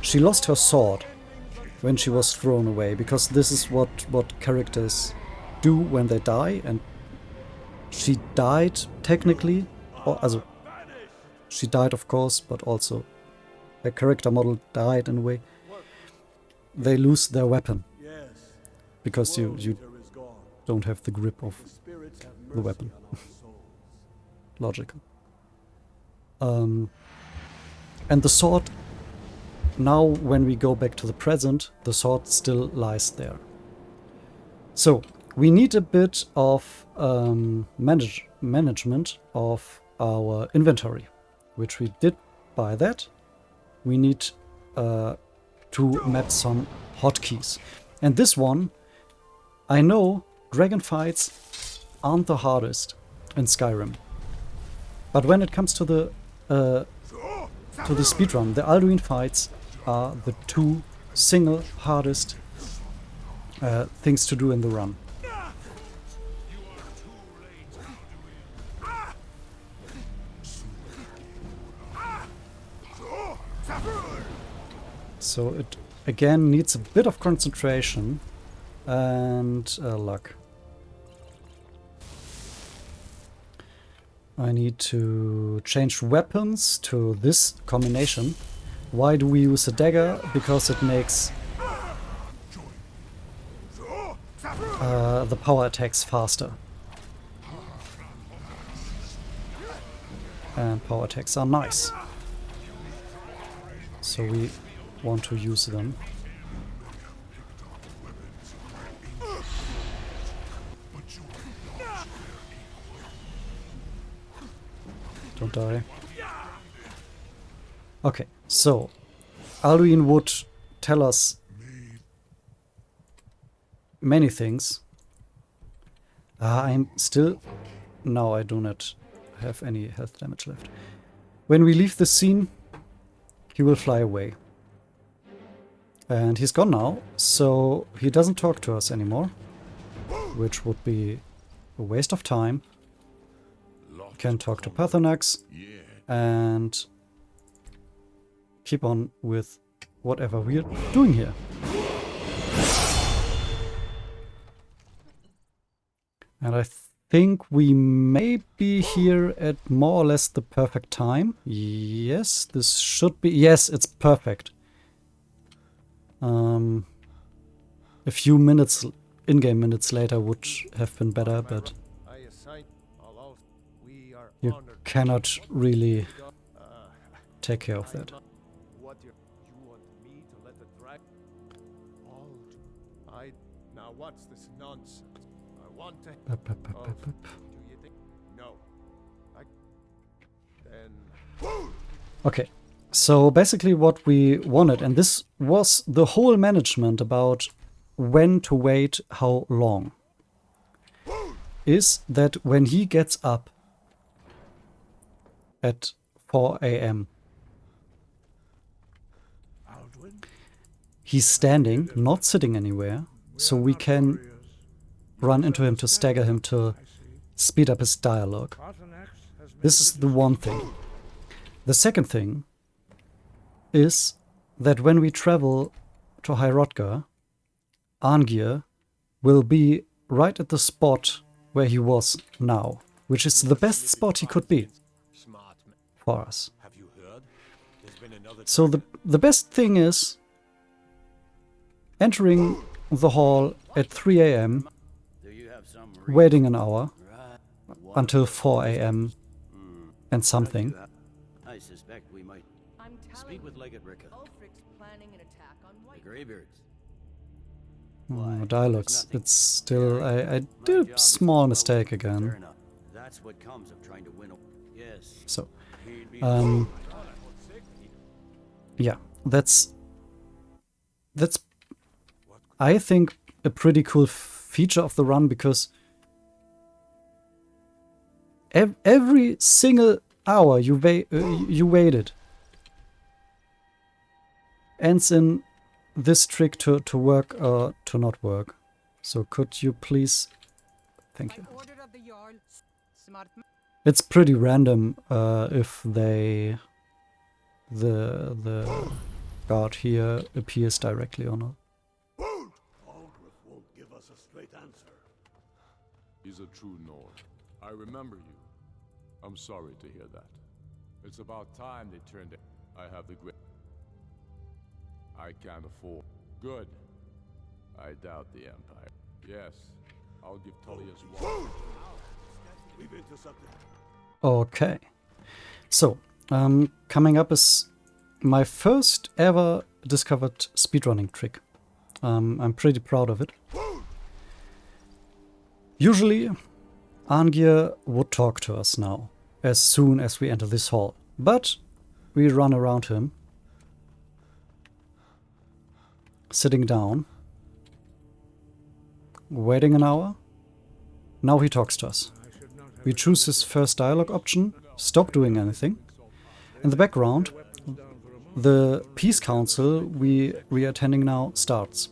She lost her sword when she was thrown away, because this is what characters do when they die, and she died technically. Also, she died, of course, but also her character model died in a way. They lose their weapon because you don't have the grip of the weapon. Logical. And the sword, now when we go back to the present, the sword still lies there. So we need a bit of management of our inventory, which we did by that. We need to map some hotkeys. And this one, I know dragon fights aren't the hardest in Skyrim. But when it comes to the speedrun, the Alduin fights are the 2 single hardest things to do in the run. So it again needs a bit of concentration and luck. I need to change weapons to this combination. Why do we use a dagger? Because it makes the power attacks faster. And power attacks are nice. So we want to use them. Don't die. Okay, so Alduin would tell us many things. I'm still... No, I do not have any health damage left. When we leave the scene, he will fly away. And he's gone now, so he doesn't talk to us anymore, which would be a waste of time. Can talk to Pathanax and keep on with whatever we're doing here. And I think we may be here at more or less the perfect time. Yes, this should be... Yes, it's perfect. A few minutes, in-game minutes later would have been better, but you cannot really take care of that. Now what's this nonsense? I want to. No. Then. Okay, so basically what we wanted, and this was the whole management about when to wait, how long, is that when he gets up at 4 AM, he's standing, not sitting anywhere, so we can run into him to stagger him to speed up his dialogue. This is the one thing. The second thing is that when we travel to Hyrotgar, Arngir will be right at the spot where he was now, which is the best spot he could be for us. So the best thing is entering the hall at 3 AM, waiting an hour until 4 AM and something. I suspect we might speak with Legate Ricka. Planning an attack on the Greybeards. Dialogues. It's still... I did a small mistake again. That's what comes of trying to win. Yes. So, yeah, that's I think a pretty cool feature of the run, because every single hour you waited ends in this trick to work or to not work. So could you please... Thank you. It's pretty random if the guard here appears directly or not. Algrith won't give us a straight answer. He's a true Nord. I remember you. I'm sorry to hear that. It's about time they turned it. I have the grit. I can't afford. Good. I doubt the Empire. Yes, I'll give Tullius one. We've intercepted. Okay. So, coming up is my first ever discovered speedrunning trick. I'm pretty proud of it. Usually, Arngir would talk to us now, as soon as we enter this hall. But we run around him, sitting down, waiting an hour. Now he talks to us. We choose his first dialogue option, stop doing anything. In the background, the Peace Council we are attending now starts.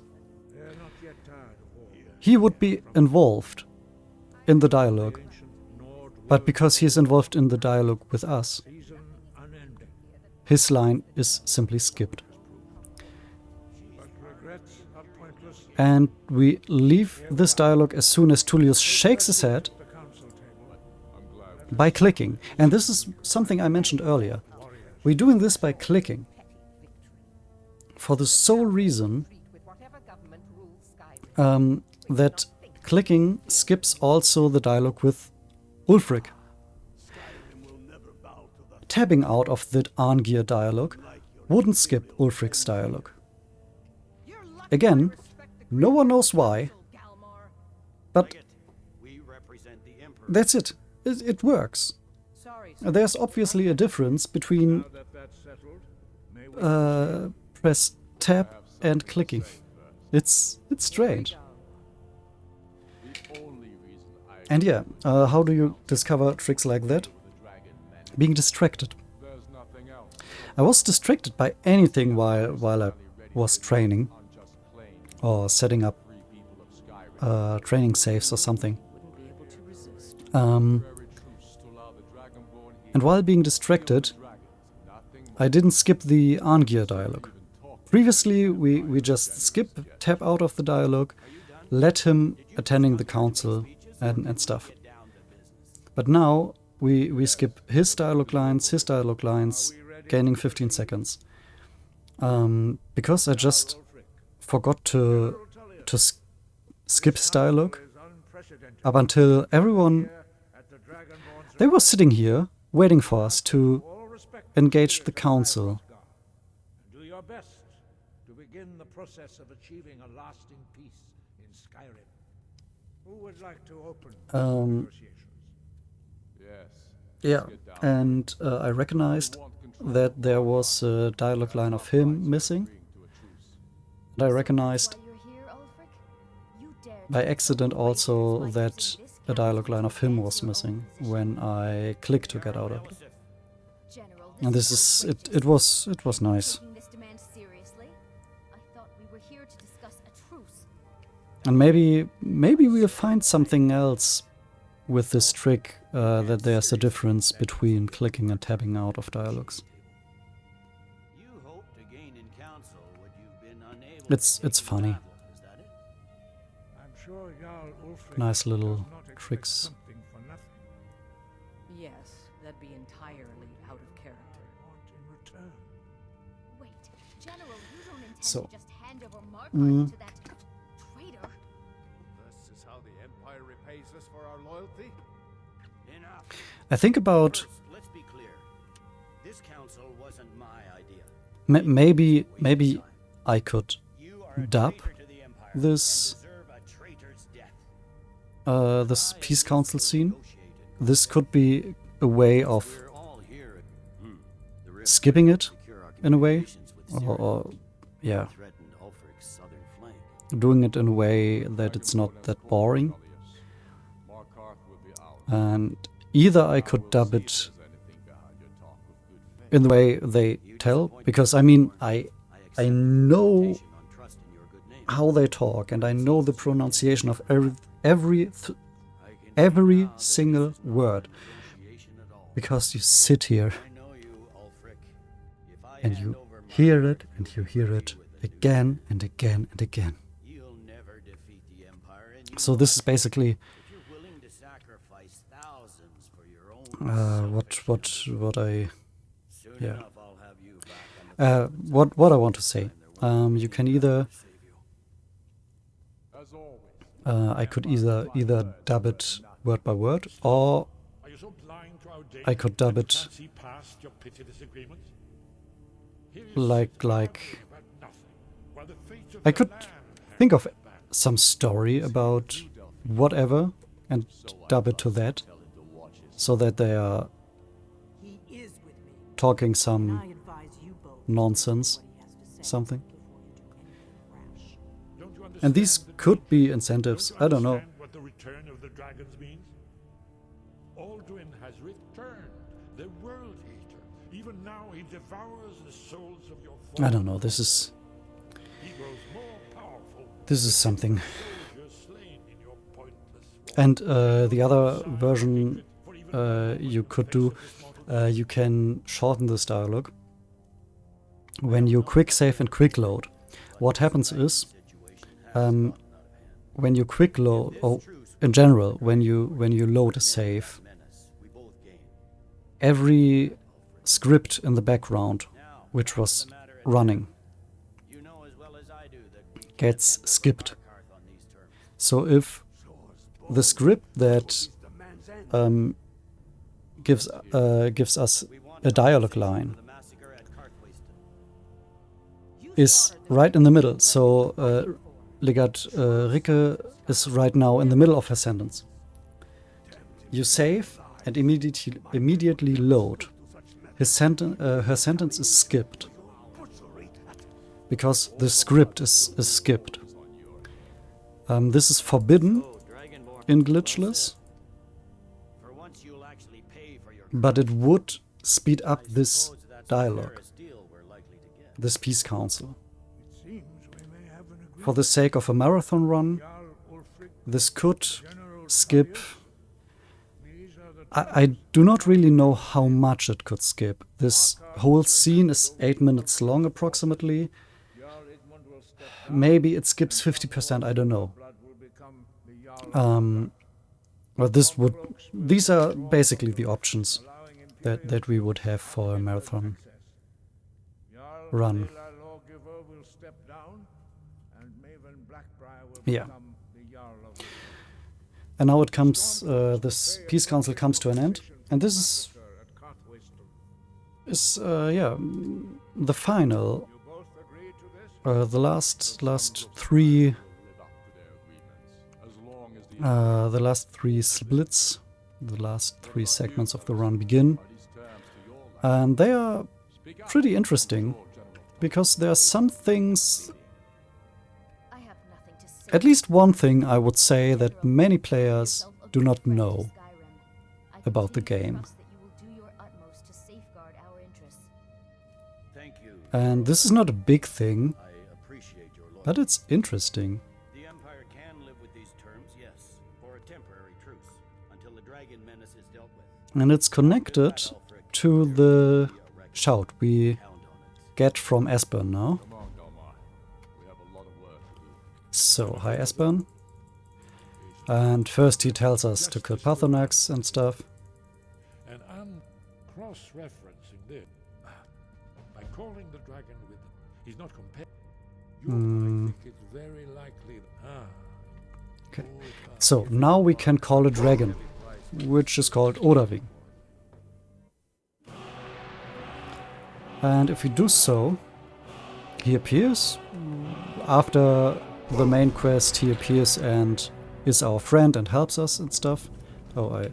He would be involved in the dialogue, but because he is involved in the dialogue with us, his line is simply skipped. But regrets are pointless. And we leave this dialogue as soon as Tullius shakes his head by clicking. And this is something I mentioned earlier. We're doing this by clicking. For the sole reason that clicking skips also the dialogue with Ulfric. Tabbing out of the Arngeir dialogue wouldn't skip Ulfric's dialogue. Again, no one knows why, but that's it. It works. There's obviously a difference between press tab and clicking. It's strange. And yeah, how do you discover tricks like that? Being distracted. I was distracted by anything while I was training or setting up training saves or something. And while being distracted, I didn't skip the Arngeir dialogue. Previously, we just skip, tap out of the dialogue, let him attending the council and stuff. But now we skip his dialogue lines, gaining 15 seconds. Because I just forgot to skip his dialogue up until everyone... They were sitting here, waiting for us to engage the council. Do your best to begin the process of achieving a lasting peace in Skyrim. Who would like to open negotiations? Yeah, and I recognized that there was a dialogue line of him missing. And I recognized by accident also that a dialogue line of him was missing when I clicked to get out of it. And this is it was nice. And maybe we'll find something else with this trick, that there's a difference between clicking and tabbing out of dialogues. It's funny. Nice little tricks. Yes, that'd be entirely out of character. Wait, General, you don't intend So, to just hand over Markheim to that traitor? This is how the Empire repays us for our loyalty? Enough. I think about First, let's be clear. This council wasn't my idea. maybe I could You are a dub traitor to the Empire this and deserve a traitor's death. this peace council scene. This could be a way of We're all here. The rift skipping it secure our in a way, communications with Syria or yeah, threatened Ulfric's southern flank. doing it in a way that it's not that boring. And either I could dub it in the way they tell, because I mean I know how they talk and I know the pronunciation of every single word, because you sit here and you hear it and you hear it again and again and again. So this is basically what I what I want to say. You can either I could either dub it word by word, or I could dub it like I could think of some story about whatever and dub it to that, so that they are talking some nonsense, something. And these could be incentives, I don't know. What the return of the dragons means? Aldrin has returned, the world eater. Even now he devours the souls of your I don't know, this is He grows more powerful. something. You're slain in your pointless And the other version you could do, you can shorten this dialogue. When you quick save and quick load, what happens is when you quick load, or in general, when you load a save, every script in the background which was running gets skipped. So if the script that gives us a dialogue line is right in the middle, so Legat Ricke is right now in the middle of her sentence. You save and immediately load. Her sentence is skipped because the script is skipped. This is forbidden in Glitchless, but it would speed up this dialogue, this peace council. For the sake of a marathon run, this could skip. I do not really know how much it could skip. This whole scene is 8 minutes long approximately. Maybe it skips 50%, I don't know. But these are basically the options that we would have for a marathon run. Yeah. And now it comes, this peace council comes to an end, and this is the final, the last three splits, the last 3 segments of the run begin, and they are pretty interesting because there are some things. At least one thing I would say that many players do not know about the game. And this is not a big thing, but it's interesting. The Empire can live with these terms, yes, for a temporary truce, until the dragon menace is dealt with. And it's connected to the shout we get from Esbern now. So, hi Esbern. And first he tells us to kill Pathonax and stuff. And I'm cross-referencing this. By calling the dragon with him, he's not compared. You might think it's very likely. Okay. So, now we can call a dragon, which is called Odahviing. And if we do so, he appears. After the main quest, he appears and is our friend and helps us and stuff. Oh, I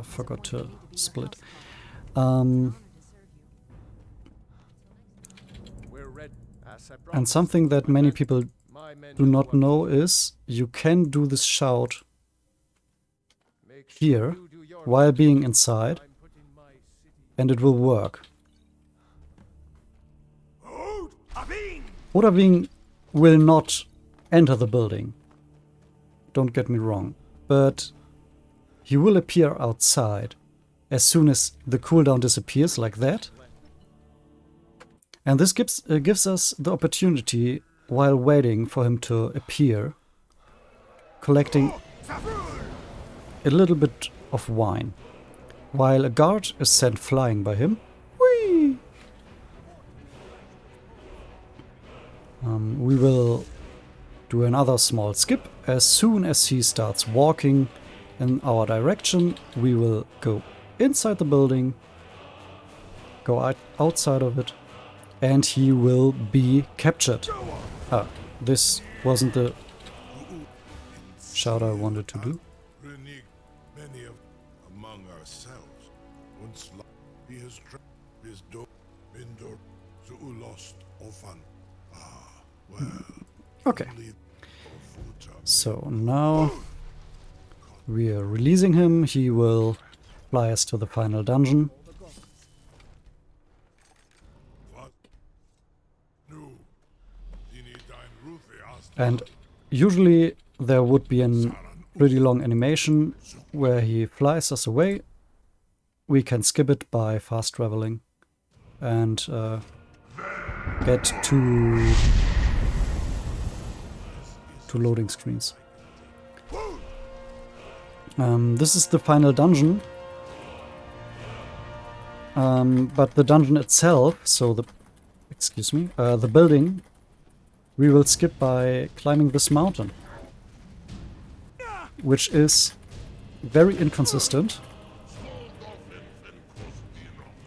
forgot to split. And something that many people do not know is you can do this shout here while being inside, and it will work. Odahviing will not enter the building, don't get me wrong, but he will appear outside as soon as the cooldown disappears, like that. And this gives us the opportunity, while waiting for him to appear, collecting a little bit of wine, while a guard is sent flying by him. Whee! We will do another small skip. As soon as he starts walking in our direction, we will go inside the building, go outside of it, and he will be captured. Ah, this wasn't the shout I wanted to do. Many of among ourselves once he has his door indoor so lost often. Ah, well. Okay. So now we are releasing him. He will fly us to the final dungeon. And usually there would be a pretty long animation where he flies us away. We can skip it by fast traveling and get to 2 loading screens. This is the final dungeon. But the dungeon itself, so the building, we will skip by climbing this mountain, which is very inconsistent,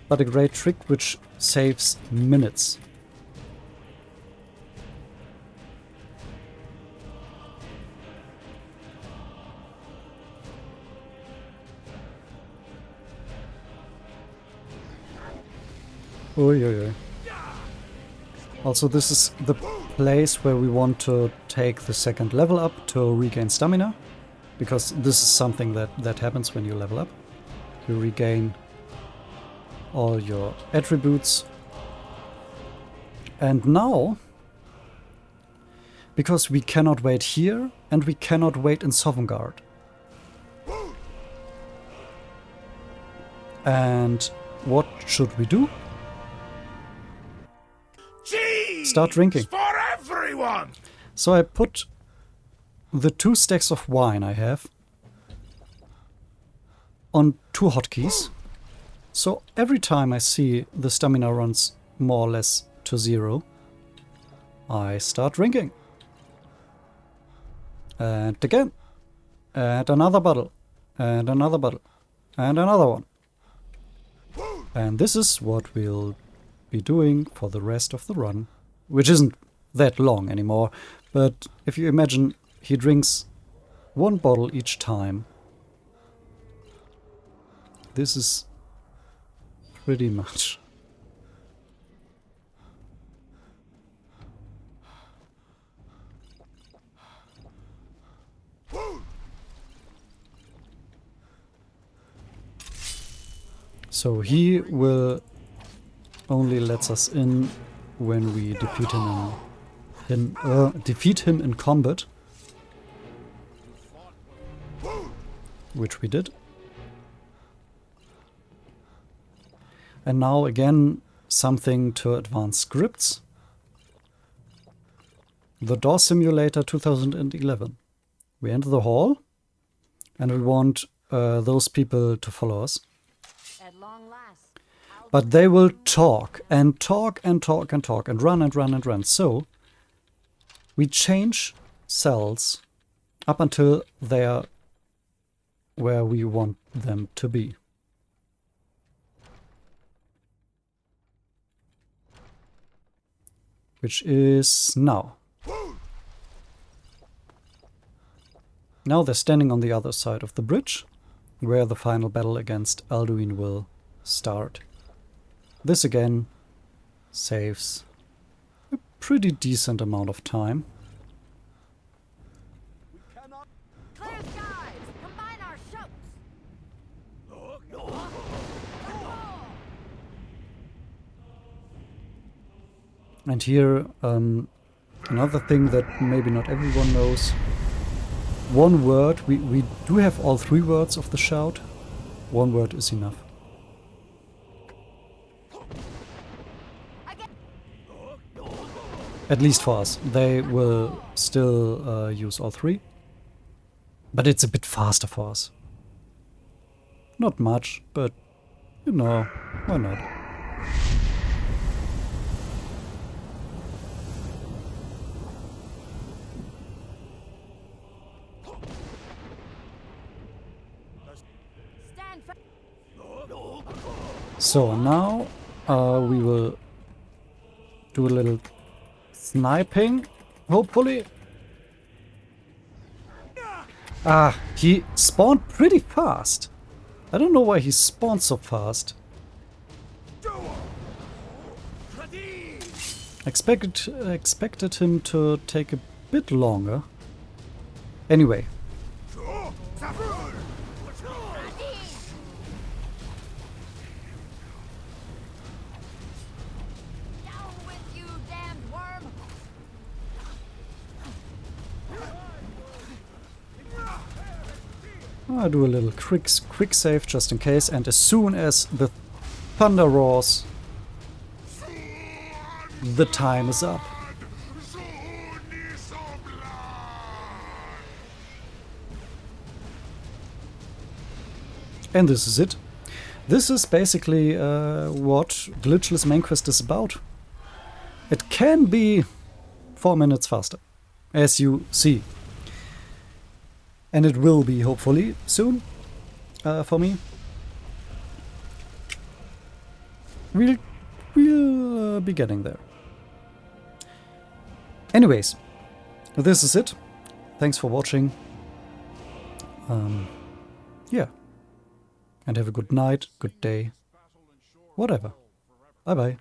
but a great trick which saves minutes. Oy, oy, oy. Also, this is the place where we want to take the second level up to regain stamina, because this is something that happens when you level up. You regain all your attributes. And now, because we cannot wait here and we cannot wait in Sovngarde. And what should we do? Start drinking. For everyone! So I put the 2 stacks of wine I have on 2 hotkeys. So every time I see the stamina runs more or less to 0, I start drinking. And again. And another bottle. And another bottle. And another one. And this is what we'll be doing for the rest of the run. Which isn't that long anymore, but if you imagine he drinks 1 bottle each time, this is pretty much. So he will only lets us in when we defeat him in combat, which we did. And now again something to advanced scripts. The Door Simulator 2011. We enter the hall and we want those people to follow us. At long last. But they will talk and talk and talk and talk and run and run and run. So we change cells up until they are where we want them to be. Which is now. Now they're standing on the other side of the bridge, where the final battle against Alduin will start. This again saves a pretty decent amount of time. Clear skies! Combine our shouts! And here, another thing that maybe not everyone knows. 1 word, we do have all 3 words of the shout. 1 word is enough. At least for us. They will still use all 3. But it's a bit faster for us. Not much, but you know, why not? So now we will do a little sniping, hopefully. Ah, he spawned pretty fast. I don't know why he spawned so fast. Expected him to take a bit longer. Anyway. I'll do a little quick save just in case, and as soon as the thunder roars, the time is up. And this is it. This is basically what Glitchless Main Quest is about. It can be 4 minutes faster, as you see. And it will be, hopefully, soon for me. We'll be getting there. Anyways, this is it. Thanks for watching. Yeah. And have a good night, good day, whatever. Bye bye.